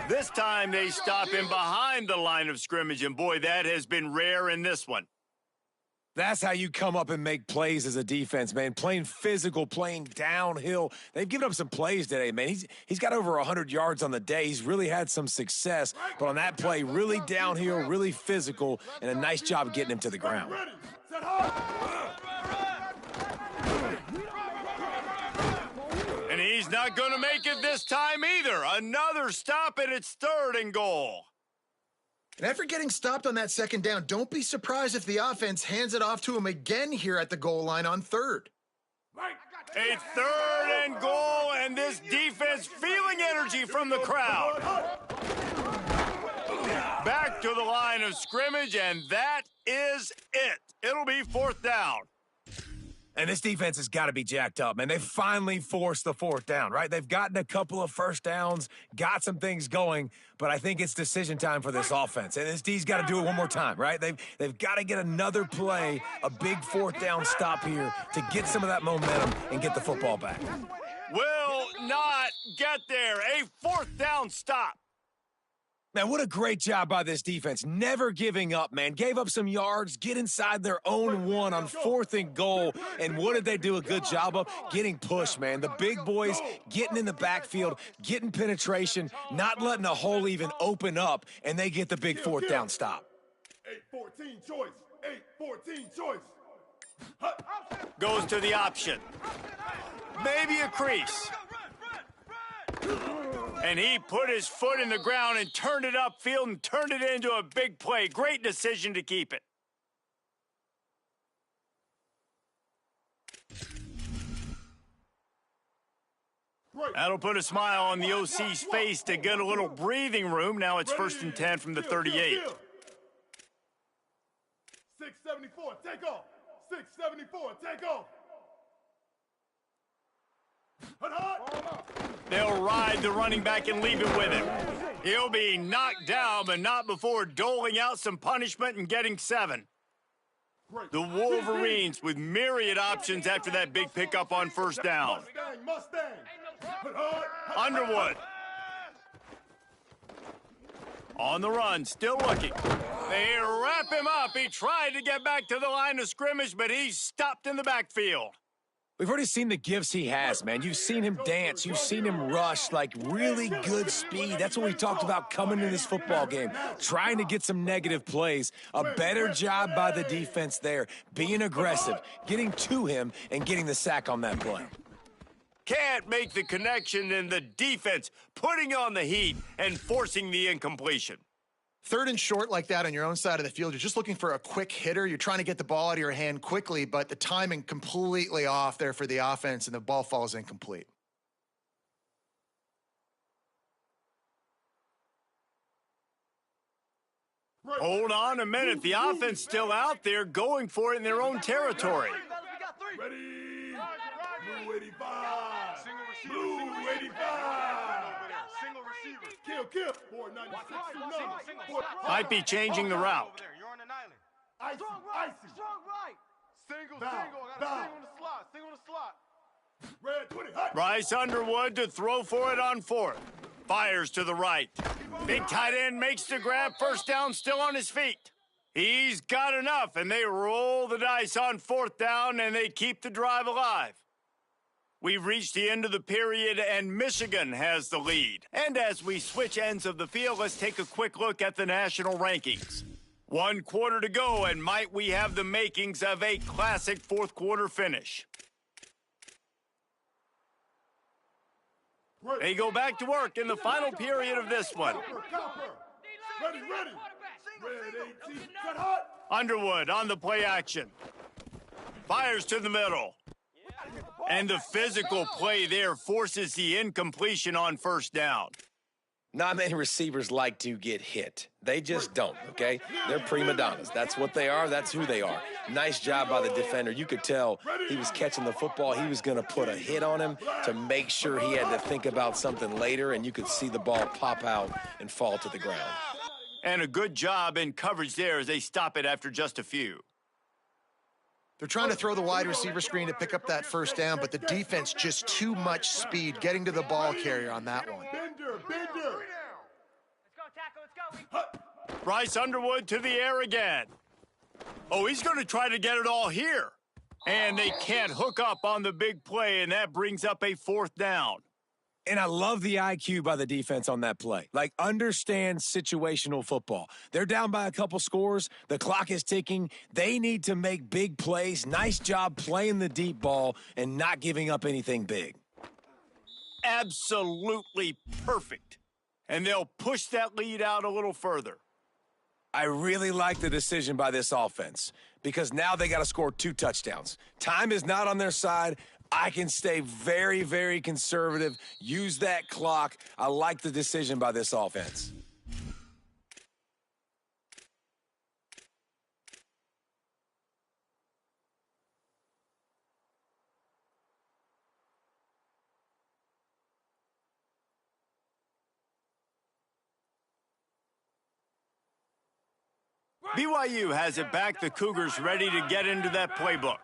A: This time they stop him behind the line of scrimmage, and boy, that has been rare in this one.
F: That's how you come up and make plays as a defense, man. Playing physical, playing downhill. They've given up some plays today, man. He's got over 100 yards on the day. He's really had some success, but on that play, really downhill, really physical, and a nice job getting him to the ground.
E: Ready. Set hard.
A: And he's not going to make it this time either. Another stop, and it's 3rd and goal.
C: And after getting stopped on that second down, don't be surprised if the offense hands it off to him again here at the goal line on third.
A: A third and goal, and this defense feeling energy from the crowd. Back to the line of scrimmage, and that is it. It'll be fourth down.
F: And this defense has got to be jacked up, man. They finally forced the fourth down, right? They've gotten a couple of first downs, got some things going, but I think it's decision time for this offense. And this D's got to do it one more time, right? They've got to get another play, a big fourth down stop here to get some of that momentum and get the football back.
A: Will not get there. A fourth down stop.
F: Man, what a great job by this defense. Never giving up, man. Gave up some yards, get inside their own one on fourth and goal. And what did they do a good job of? Getting pushed, man. The big boys getting in the backfield, getting penetration, not letting a hole even open up, and they get the big fourth down stop.
E: 8-14 choice. 8-14 choice.
A: Goes to the option. Maybe a crease. And he put his foot in the ground and turned it upfield and turned it into a big play. Great decision to keep it. That'll put a smile on the OC's face to get a little breathing room. Now it's 1st and 10 from the 38.
E: 674, take off. 674, take off.
A: They'll ride the running back and leave it with him. He'll be knocked down, but not before doling out some punishment and getting 7. The Wolverines with myriad options after that big pickup on first down. Underwood. On the run, still looking. They wrap him up. He tried to get back to the line of scrimmage, but he's stopped in the backfield.
F: We've already seen the gifts he has, man. You've seen him dance. You've seen him rush, like really good speed. That's what we talked about coming in this football game, trying to get some negative plays. A better job by the defense there, being aggressive, getting to him, and getting the sack on that play.
A: Can't make the connection in the defense, putting on the heat and forcing the incompletion.
C: Third and short like that on your own side of the field, you're just looking for a quick hitter. You're trying to get the ball out of your hand quickly, but the timing completely off there for the offense, and the ball falls incomplete.
A: Hold on a minute. The offense still out there going for it in their own territory.
E: Ready. Blue 85. Blue 85. Kill. 496.
A: Might be changing the route.
D: You're on an island.
E: Icy.
D: Strong right. Single.
E: Foul.
D: Single in the slot.
E: Red 20. Hut.
A: Bryce Underwood to throw for it on fourth. Fires to the right. Big tight end makes the grab. First down, still on his feet. He's got enough, and they roll the dice on fourth down, and they keep the drive alive. We've reached the end of the period, and Michigan has the lead. And as we switch ends of the field, let's take a quick look at the national rankings. 1 quarter to go, and might we have the makings of a classic fourth quarter finish. They go back to work in the final period of this one.
E: Ready. Red 18. Cut hot.
A: Underwood on the play action. Fires to the middle. And the physical play there forces the incompletion on first down.
F: Not many receivers like to get hit. They just don't, okay? They're prima donnas. That's what they are. That's who they are. Nice job by the defender. You could tell he was catching the football. He was going to put a hit on him to make sure he had to think about something later, and you could see the ball pop out and fall to the ground.
A: And a good job in coverage there as they stop it after just a few.
C: They're trying to throw the wide receiver screen to pick up that first down, but the defense just too much speed getting to the ball carrier on that one.
E: Bender.
D: Let's go, tackle. Let's go.
A: Bryce Underwood to the air again. Oh, he's going to try to get it all here. And they can't hook up on the big play, and that brings up a fourth down.
F: And I love the IQ by the defense on that play. Like, understand situational football. They're down by a couple scores. The clock is ticking. They need to make big plays. Nice job playing the deep ball and not giving up anything big.
A: Absolutely perfect. And they'll push that lead out a little further.
F: I really like the decision by this offense because now they got to score 2 touchdowns. Time is not on their side. I can stay very, very conservative, use that clock. I like the decision by this offense.
A: BYU has it back. The Cougars ready to get into that playbook.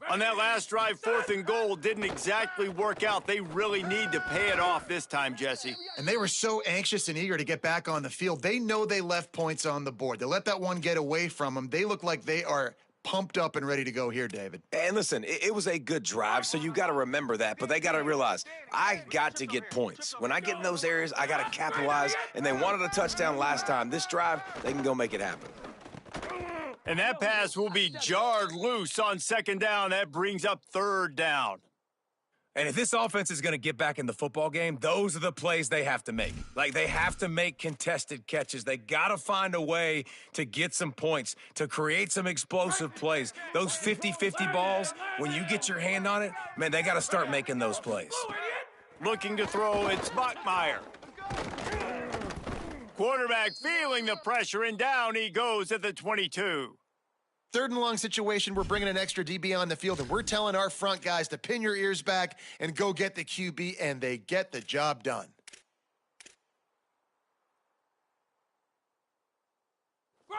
A: On that last drive, 4th and goal didn't exactly work out. They really need to pay it off this time, Jesse.
C: And they were so anxious and eager to get back on the field. They know they left points on the board. They let that one get away from them. They look like they are pumped up and ready to go here, David.
F: And listen, it was a good drive, so you got to remember that. But they got to realize, I got to get points. When I get in those areas, I got to capitalize. And they wanted a touchdown last time. This drive, they can go make it happen.
A: And that pass will be jarred loose on 2nd down. That brings up 3rd down.
F: And if this offense is going to get back in the football game, those are the plays they have to make. Like, they have to make contested catches. They got to find a way to get some points, to create some explosive plays. Those 50-50 balls, when you get your hand on it, man, they got to start making those plays.
A: Looking to throw, it's Bachmeyer. Quarterback feeling the pressure, and down he goes at the 22.
C: 3rd and long situation, we're bringing an extra DB on the field, and we're telling our front guys to pin your ears back and go get the QB, and they get the job done.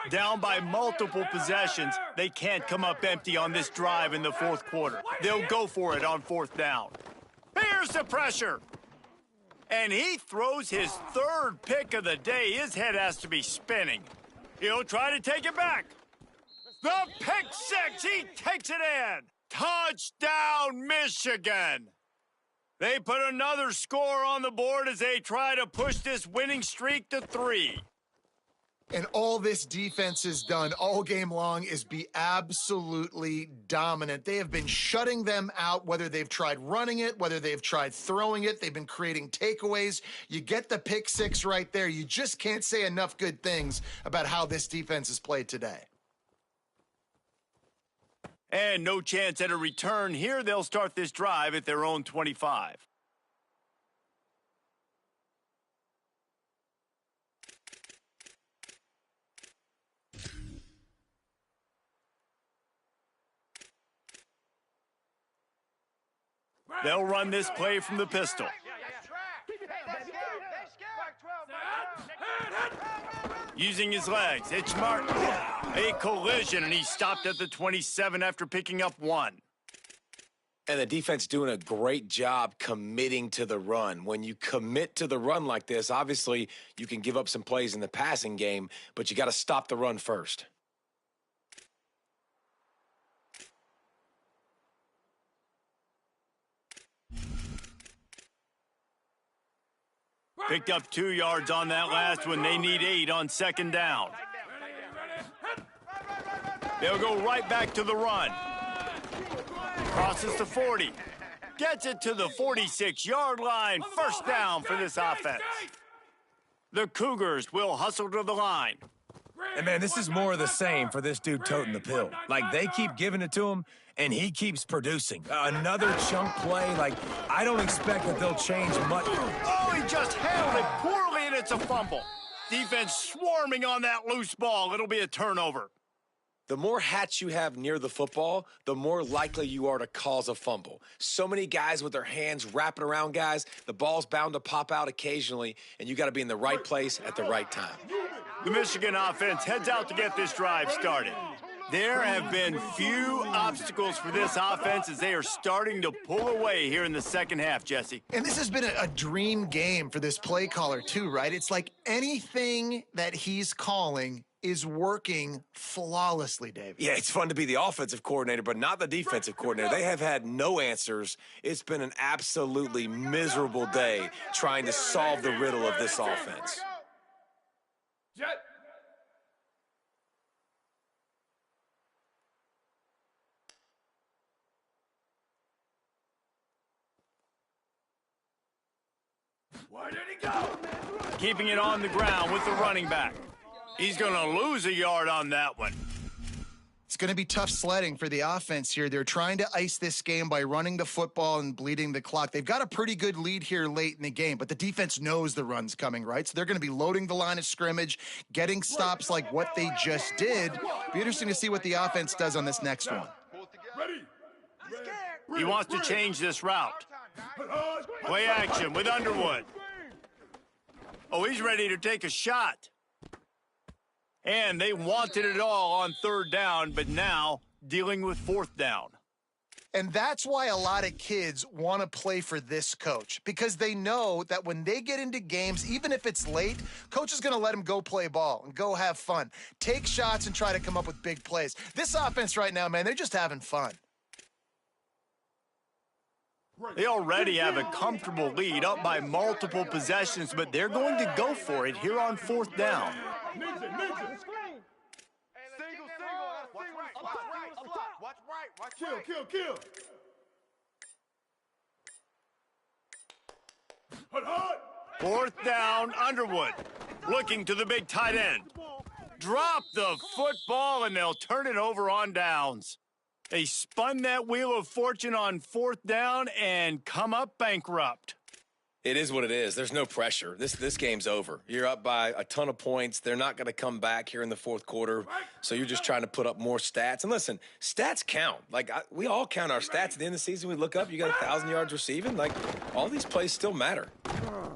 A: Down by multiple possessions, they can't come up empty on this drive in the 4th quarter. They'll go for it on 4th down. Here's the pressure. And he throws his 3rd pick of the day. His head has to be spinning. He'll try to take it back. The pick 6, he takes it in. Touchdown, Michigan. They put another score on the board as they try to push this winning streak to 3.
C: And all this defense has done all game long is be absolutely dominant. They have been shutting them out, whether they've tried running it, whether they've tried throwing it. They've been creating takeaways. You get the pick 6 right there. You just can't say enough good things about how this defense has played today.
A: And no chance at a return here. They'll start this drive at their own 25. They'll run this play from the pistol. Using his legs, it's Martin. A collision, and he stopped at the 27 after picking up 1.
F: And the defense doing a great job committing to the run. When you commit to the run like this, obviously you can give up some plays in the passing game, but you got to stop the run first.
A: Picked up 2 yards on that last one. They need 8 on 2nd down. They'll go right back to the run. Crosses the 40. Gets it to the 46-yard line. 1st down for this offense. The Cougars will hustle to the line.
F: And, man, this is more of the same for this dude toting the pill. Like, they keep giving it to him, and he keeps producing. Another chunk play. Like, I don't expect that they'll change much.
A: Oh, he just handled it poorly, and it's a fumble. Defense swarming on that loose ball. It'll be a turnover.
F: The more hats you have near the football, the more likely you are to cause a fumble. So many guys with their hands wrapping around guys, the ball's bound to pop out occasionally, and you got to be in the right place at the right time.
A: The Michigan offense heads out to get this drive started. There have been few obstacles for this offense as they are starting to pull away here in the 2nd half, Jesse.
C: And this has been a dream game for this play caller too, right? It's like anything that he's calling is working flawlessly, Dave.
F: Yeah, it's fun to be the offensive coordinator, but not the defensive coordinator. They have had no answers. It's been an absolutely miserable day trying to solve the riddle of this offense.
E: Jet.
A: Keeping it on the ground with the running back. He's going to lose a yard on that one.
C: It's going to be tough sledding for the offense here. They're trying to ice this game by running the football and bleeding the clock. They've got a pretty good lead here late in the game, but the defense knows the run's coming, right? So they're going to be loading the line of scrimmage, getting stops like what they just did. Be interesting to see what the offense does on this next one.
E: Ready.
A: He wants to change this route. Play action with Underwood. Oh, he's ready to take a shot. And they wanted it all on third down, but now dealing with fourth down.
C: And that's why a lot of kids want to play for this coach, because they know that when they get into games, even if it's late, coach is going to let them go play ball and go have fun, take shots and try to come up with big plays. This offense right now, man, they're just having fun.
A: They already have a comfortable lead up by multiple possessions, but they're going to go for it here on fourth down.
E: Ninja. Kill. Hut.
A: Fourth down, Underwood looking to the big tight end. Drop the football, and they'll turn it over on downs. They spun that wheel of fortune on fourth down and come up bankrupt.
F: It is what it is. There's no pressure. This game's over. You're up by a ton of points. They're not going to come back here in the fourth quarter, so you're just trying to put up more stats. And listen, stats count. We all count our stats at the end of the season. We look up, you got 1,000 yards receiving. All these plays still matter.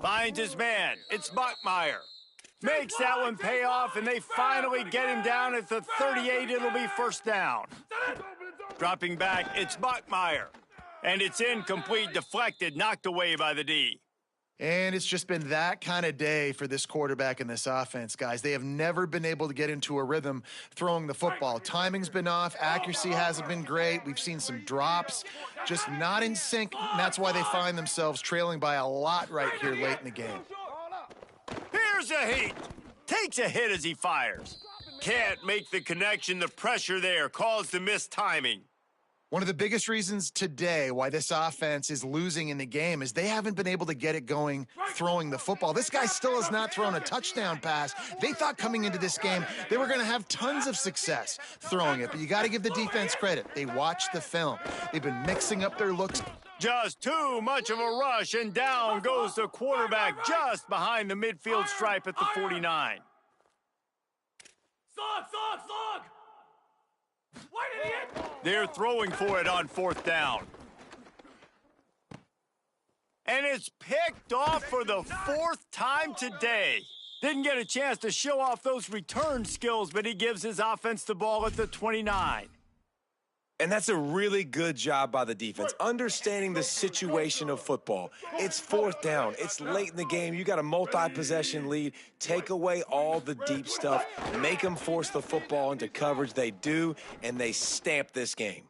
A: Finds his man. It's Buckmeyer. Makes that one pay off, and they finally get him down at the 38. It'll be first down. Dropping back, it's Buckmeyer. And it's incomplete, deflected, knocked away by the D.
C: And it's just been that kind of day for this quarterback and this offense, guys. They have never been able to get into a rhythm throwing the football. Timing's been off. Accuracy hasn't been great. We've seen some drops, just not in sync. And that's why they find themselves trailing by a lot right here late in the game.
A: Here's a heat. Takes a hit as he fires. Can't make the connection. The pressure there caused the missed timing.
C: One of the biggest reasons today why this offense is losing in the game is they haven't been able to get it going throwing the football. This guy still has not thrown a touchdown pass. They thought coming into this game they were going to have tons of success throwing it, but you got to give the defense credit. They watched the film. They've been mixing up their looks.
A: Just too much of a rush, and down goes the quarterback just behind the midfield stripe at the 49.
E: Slug! Why did he hit?
A: They're throwing for it on fourth down. And it's picked off for the fourth time today. Didn't get a chance to show off those return skills, but he gives his offense the ball at the 29.
F: And that's a really good job by the defense, understanding the situation of football. It's fourth down. It's late in the game. You got a multi-possession lead. Take away all the deep stuff. Make them force the football into coverage. They do, and they stamp this game.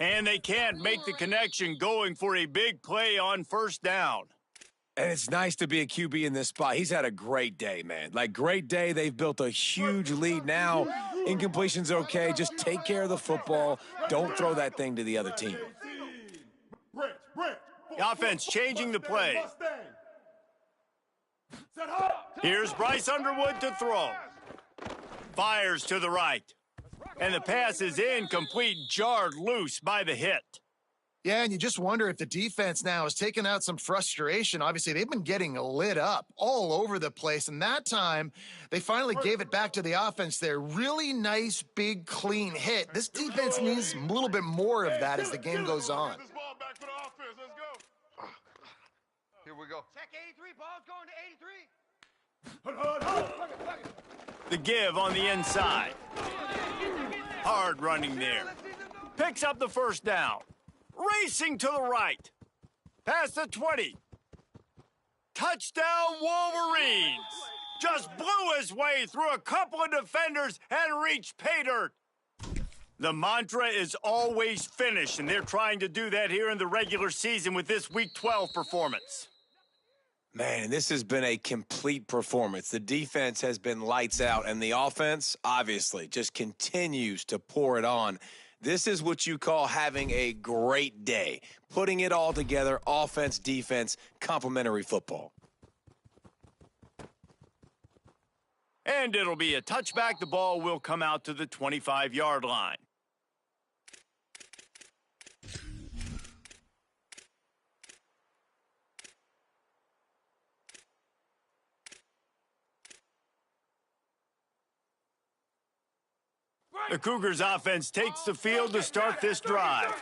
A: And they can't make the connection, going for a big play on first down.
F: And it's nice to be a QB in this spot. He's had a great day, man. Great day. They've built a huge lead now. Incompletion's okay. Just take care of the football. Don't throw that thing to the other team.
A: The offense changing the play. Here's Bryce Underwood to throw. Fires to the right. And the pass is incomplete, jarred loose by the hit.
C: Yeah, and you just wonder if the defense now is taking out some frustration. Obviously, they've been getting lit up all over the place, and that time they finally gave it back to the offense there. Really nice, big, clean hit. This defense needs a little bit more of that as the game goes on.
D: Here we go. Check 83, ball's going to 83.
A: The give on the inside. Hard running there. Picks up the first down. Racing to the right. Past the 20. Touchdown Wolverines. Just blew his way through a couple of defenders and reached pay dirt. The mantra is always finish, and they're trying to do that here in the regular season with this Week 12 performance.
F: Man, this has been a complete performance. The defense has been lights out, and the offense, obviously, just continues to pour it on. This is what you call having a great day. Putting it all together, offense, defense, complementary football.
A: And it'll be a touchback. The ball will come out to the 25-yard line. The Cougars offense takes the field to start this drive.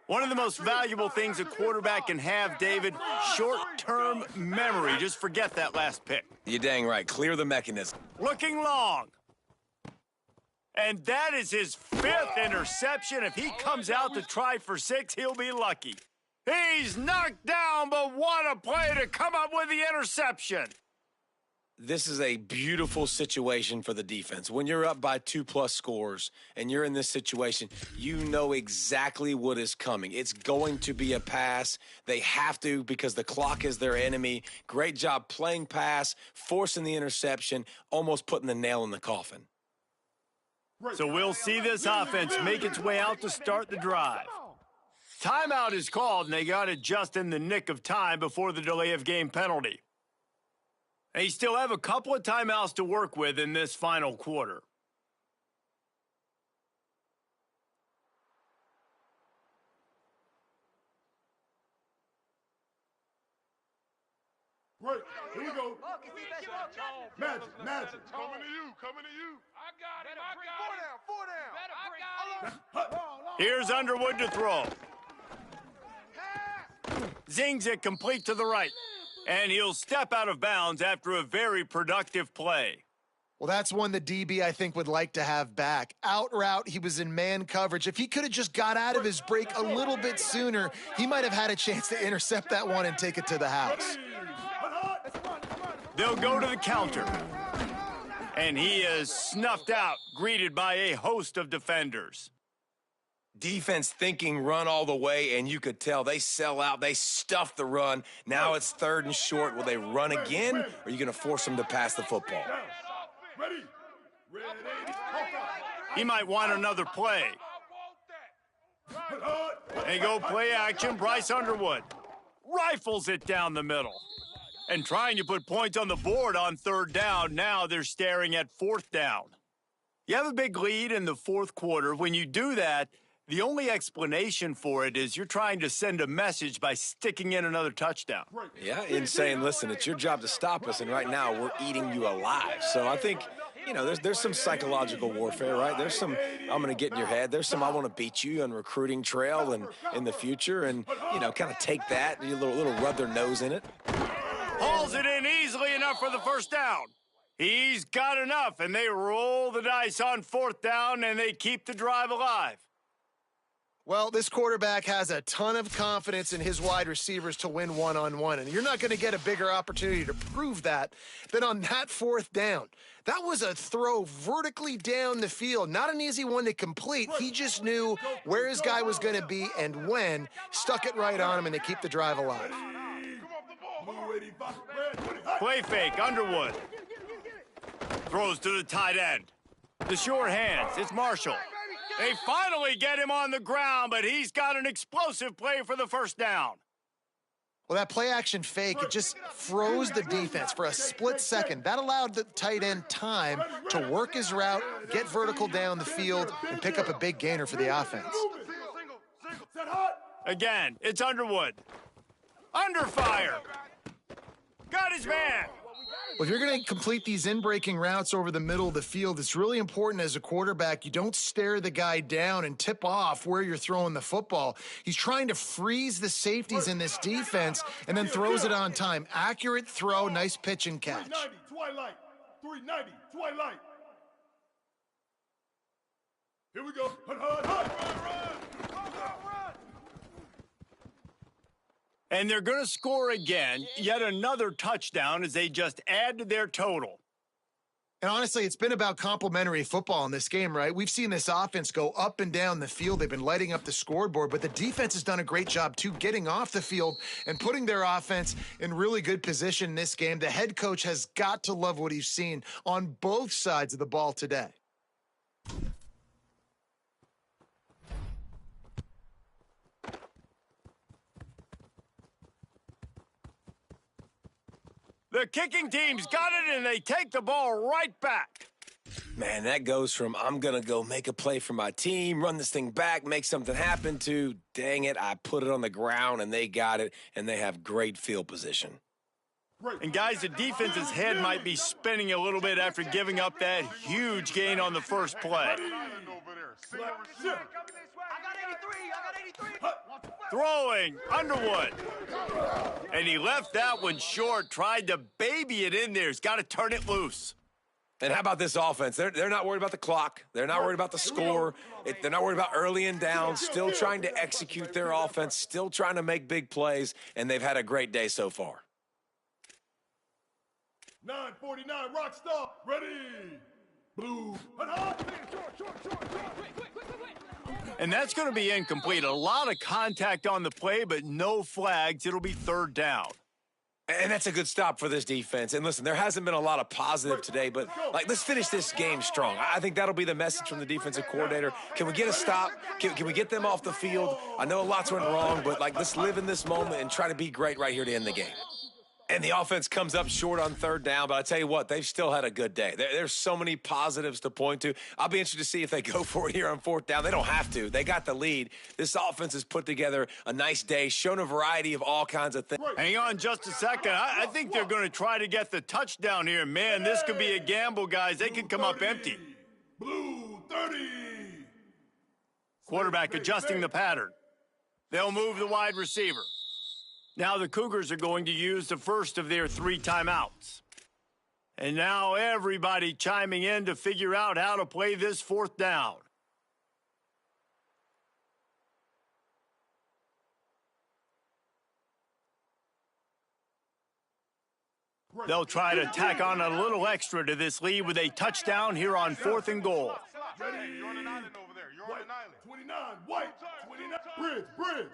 A: One of the most valuable things a quarterback can have, David, short-term memory. Just forget that last pick.
F: You're dang right. Clear the mechanism.
A: Looking long. And that is his 5th interception. If he comes out to try for 6, he'll be lucky. He's knocked down, but what a play to come up with the interception.
F: This is a beautiful situation for the defense. When you're up by 2+ scores and you're in this situation, you know exactly what is coming. It's going to be a pass. They have to because the clock is their enemy. Great job playing pass, forcing the interception, almost putting the nail in the coffin.
A: So we'll see this offense make its way out to start the drive. Timeout is called, and they got it just in the nick of time before the delay of game penalty. They still have a couple of timeouts to work with in this final quarter.
E: Right, here we go. Magic. Coming to you.
D: I got it. Four down.
A: Here's Underwood to throw. Zings it complete to the right. And he'll step out of bounds after a very productive play.
C: Well, that's one the DB, I think, would like to have back. Out route, he was in man coverage. If he could have just got out of his break a little bit sooner, he might have had a chance to intercept that one and take it to the house.
A: They'll go to the counter. And he is snuffed out, greeted by a host of defenders.
F: Defense thinking run all the way, and you could tell they sell out. They stuff the run. Now it's 3rd and short. Will they run again, or are you going to force them to pass the football?
E: Ready.
A: He might want another play. They go play action. Bryce Underwood rifles it down the middle. And trying to put points on the board on 3rd down. Now they're staring at 4th down. You have a big lead in the 4th quarter. When you do that, the only explanation for it is you're trying to send a message by sticking in another touchdown.
F: Yeah, in saying, listen, it's your job to stop us, and right now we're eating you alive. So I think, you know, there's some psychological warfare, right? There's some, I'm going to get in your head. There's some, I want to beat you on recruiting trail and in the future, and, you know, kind of take that, a little rub their nose in it.
A: Hauls it in easily enough for the 1st down. He's got enough, and they roll the dice on 4th down, and they keep the drive alive.
C: Well, this quarterback has a ton of confidence in his wide receivers to win one-on-one, and you're not going to get a bigger opportunity to prove that than on that 4th down. That was a throw vertically down the field, not an easy one to complete. He just knew where his guy was going to be and when, stuck it right on him, and they keep the drive alive.
A: Play fake, Underwood. Throws to the tight end. The short hands, it's Marshall. They finally get him on the ground, but he's got an explosive play for the 1st down.
C: Well, that play-action fake, it just froze the defense for a split second. That allowed the tight end time to work his route, get vertical down the field, and pick up a big gainer for the offense.
A: Again, it's Underwood. Under fire. Got his man.
C: Well, if you're going to complete these in-breaking routes over the middle of the field, it's really important as a quarterback you don't stare the guy down and tip off where you're throwing the football. He's trying to freeze the safeties in this defense and then throws it on time. Accurate throw, nice pitch and catch.
E: 390, Twilight. 390, Twilight. Here we go. Run.
A: And they're going to score again, yet another touchdown as they just add to their total.
C: And honestly, it's been about complementary football in this game, right? We've seen this offense go up and down the field. They've been lighting up the scoreboard, but the defense has done a great job, too, getting off the field and putting their offense in really good position in this game. The head coach has got to love what he's seen on both sides of the ball today.
A: The kicking team's got it, and they take the ball right back.
F: Man, that goes from I'm going to go make a play for my team, run this thing back, make something happen to, dang it, I put it on the ground, and they got it, and they have great field position.
A: And, guys, the defense's head might be spinning a little bit after giving up that huge gain on the first play. Throwing, Underwood. And he left that one short, tried to baby it in there. He's got to turn it loose.
F: And how about this offense? They're not worried about the clock. They're not worried about the score. They're not worried about early and down. Still trying to execute their offense. Still trying to make big plays. And they've had a great day so far.
E: 9:49, rock star, ready. Blue.
A: And that's going to be incomplete. A lot of contact on the play, but no flags. It'll be third down.
F: And that's a good stop for this defense. And listen, there hasn't been a lot of positive today, but let's finish this game strong. I think that'll be the message from the defensive coordinator. Can we get a stop? Can we get them off the field? I know lots went wrong, but let's live in this moment and try to be great right here to end the game. And the offense comes up short on third down, but I tell you what, they've still had a good day. There's so many positives to point to. I'll be interested to see if they go for it here on fourth down. They don't have to. They got the lead. This offense has put together a nice day, shown a variety of all kinds of things.
A: Hang on just a second. I think they're going to try to get the touchdown here. Man, this could be a gamble, guys. They could come up empty.
E: Blue 30.
A: Quarterback adjusting the pattern. They'll move the wide receiver. Now the Cougars are going to use the first of their 3 timeouts. And now everybody chiming in to figure out how to play this fourth down. They'll try to tack on a little extra to this lead with a touchdown here on 4th and goal.
E: Ready. You're on an island over there. You're on an island. 29, white. 29, bridge.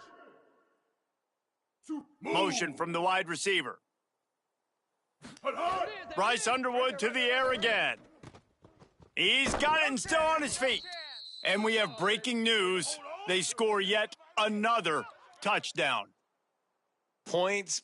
A: Motion from the wide receiver. Bryce Underwood to the air again. He's got it and still on his feet. And we have breaking news. They score yet another touchdown.
F: Points,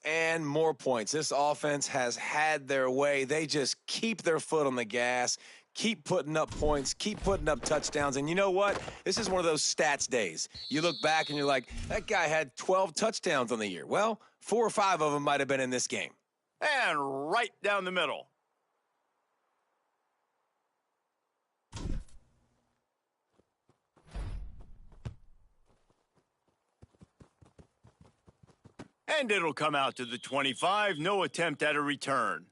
F: and more points. This offense has had their way. They just keep their foot on the gas, keep putting up points, keep putting up touchdowns. And you know what? This is one of those stats days. You look back and you're like, that guy had 12 touchdowns on the year. Well, 4 or 5 of them might have been in this game.
A: And right down the middle. And it'll come out to the 25. No attempt at a return.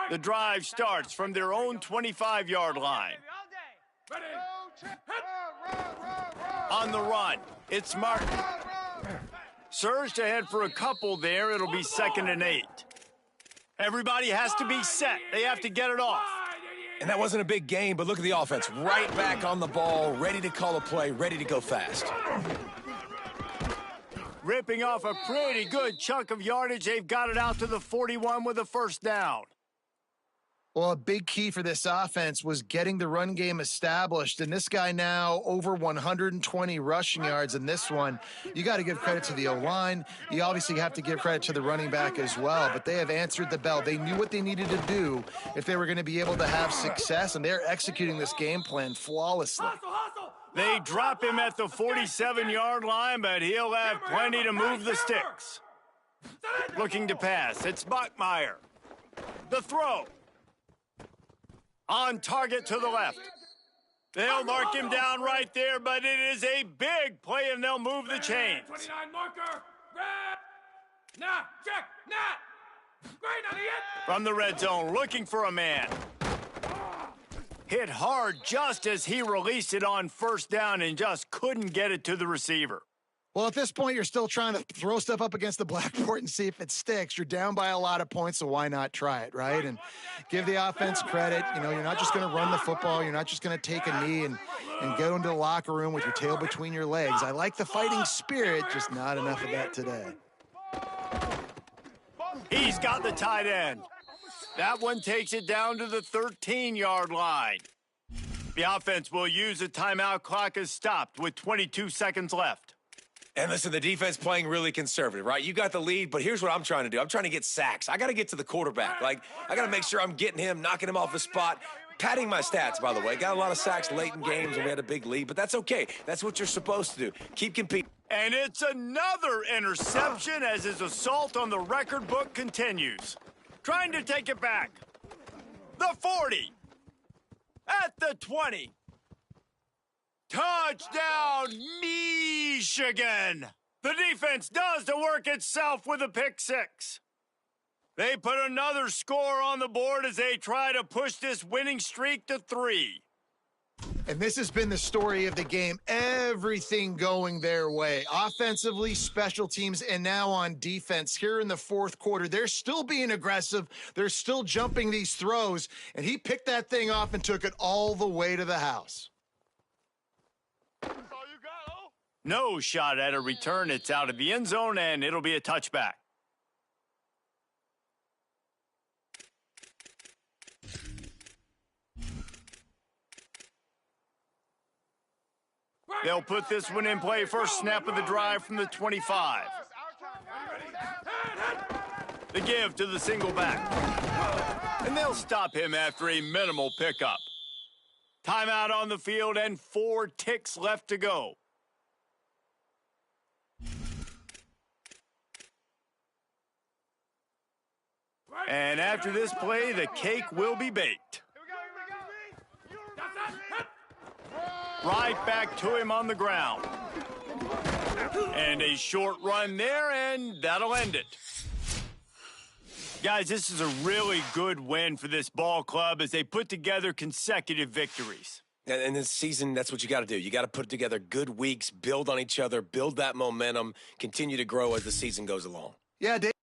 A: The drive starts from their own 25-yard line. On the run, it's Martin. Surged ahead for a couple there. It'll be 2nd and 8. Everybody has to be set. They have to get it off.
F: And that wasn't a big game, but look at the offense. Right back on the ball, ready to call a play, ready to go fast.
A: Ripping off a pretty good chunk of yardage. They've got it out to the 41 with a first down.
C: Well, a big key for this offense was getting the run game established. And this guy now over 120 rushing yards in this one. You got to give credit to the O-line. You obviously have to give credit to the running back as well. But they have answered the bell. They knew what they needed to do if they were going to be able to have success. And they're executing this game plan flawlessly.
A: They drop him at the 47-yard line, but he'll have plenty to move the sticks. Looking to pass. It's Bachmeier. The throw. On target to the left. They'll mark him down right there, but it is a big play, and they'll move the chains.
E: 29 marker. Nah, check, nah. Great on the end.
A: From the red zone, looking for a man. Hit hard just as he released it on first down and just couldn't get it to the receiver.
C: Well, at this point, you're still trying to throw stuff up against the blackboard and see if it sticks. You're down by a lot of points, so why not try it, right? And give the offense credit. You know, you're not just going to run the football. You're not just going to take a knee and go into the locker room with your tail between your legs. I like the fighting spirit, just not enough of that today.
A: He's got the tight end. That one takes it down to the 13-yard line. The offense will use a timeout. Clock is stopped with 22 seconds left.
F: And listen, the defense playing really conservative, right? You got the lead, but here's what I'm trying to do. I'm trying to get sacks. I got to get to the quarterback. Like, I got to make sure I'm getting him, knocking him off his spot. Padding my stats, by the way. Got a lot of sacks late in games, and we had a big lead, but that's okay. That's what you're supposed to do. Keep competing.
A: And it's another interception as his assault on the record book continues. Trying to take it back. The 40. At the 20. Touchdown, Michigan! The defense does the work itself with a pick six. They put another score on the board as they try to push this winning streak to 3.
C: And this has been the story of the game. Everything going their way. Offensively, special teams, and now on defense. Here in the fourth quarter, they're still being aggressive. They're still jumping these throws. And he picked that thing off and took it all the way to the house.
A: No shot at a return. It's out of the end zone, and it'll be a touchback. They'll put this one in play. First snap of the drive from the 25. The give to the single back. And they'll stop him after a minimal pickup. Timeout on the field and 4 ticks left to go. And after this play, the cake will be baked. Right back to him on the ground. And a short run there, and that'll end it. Guys, this is a really good win for this ball club as they put together consecutive victories.
F: And this season, that's what you got to do. You got to put together good weeks, build on each other, build that momentum, continue to grow as the season goes along.
C: Yeah, Dave.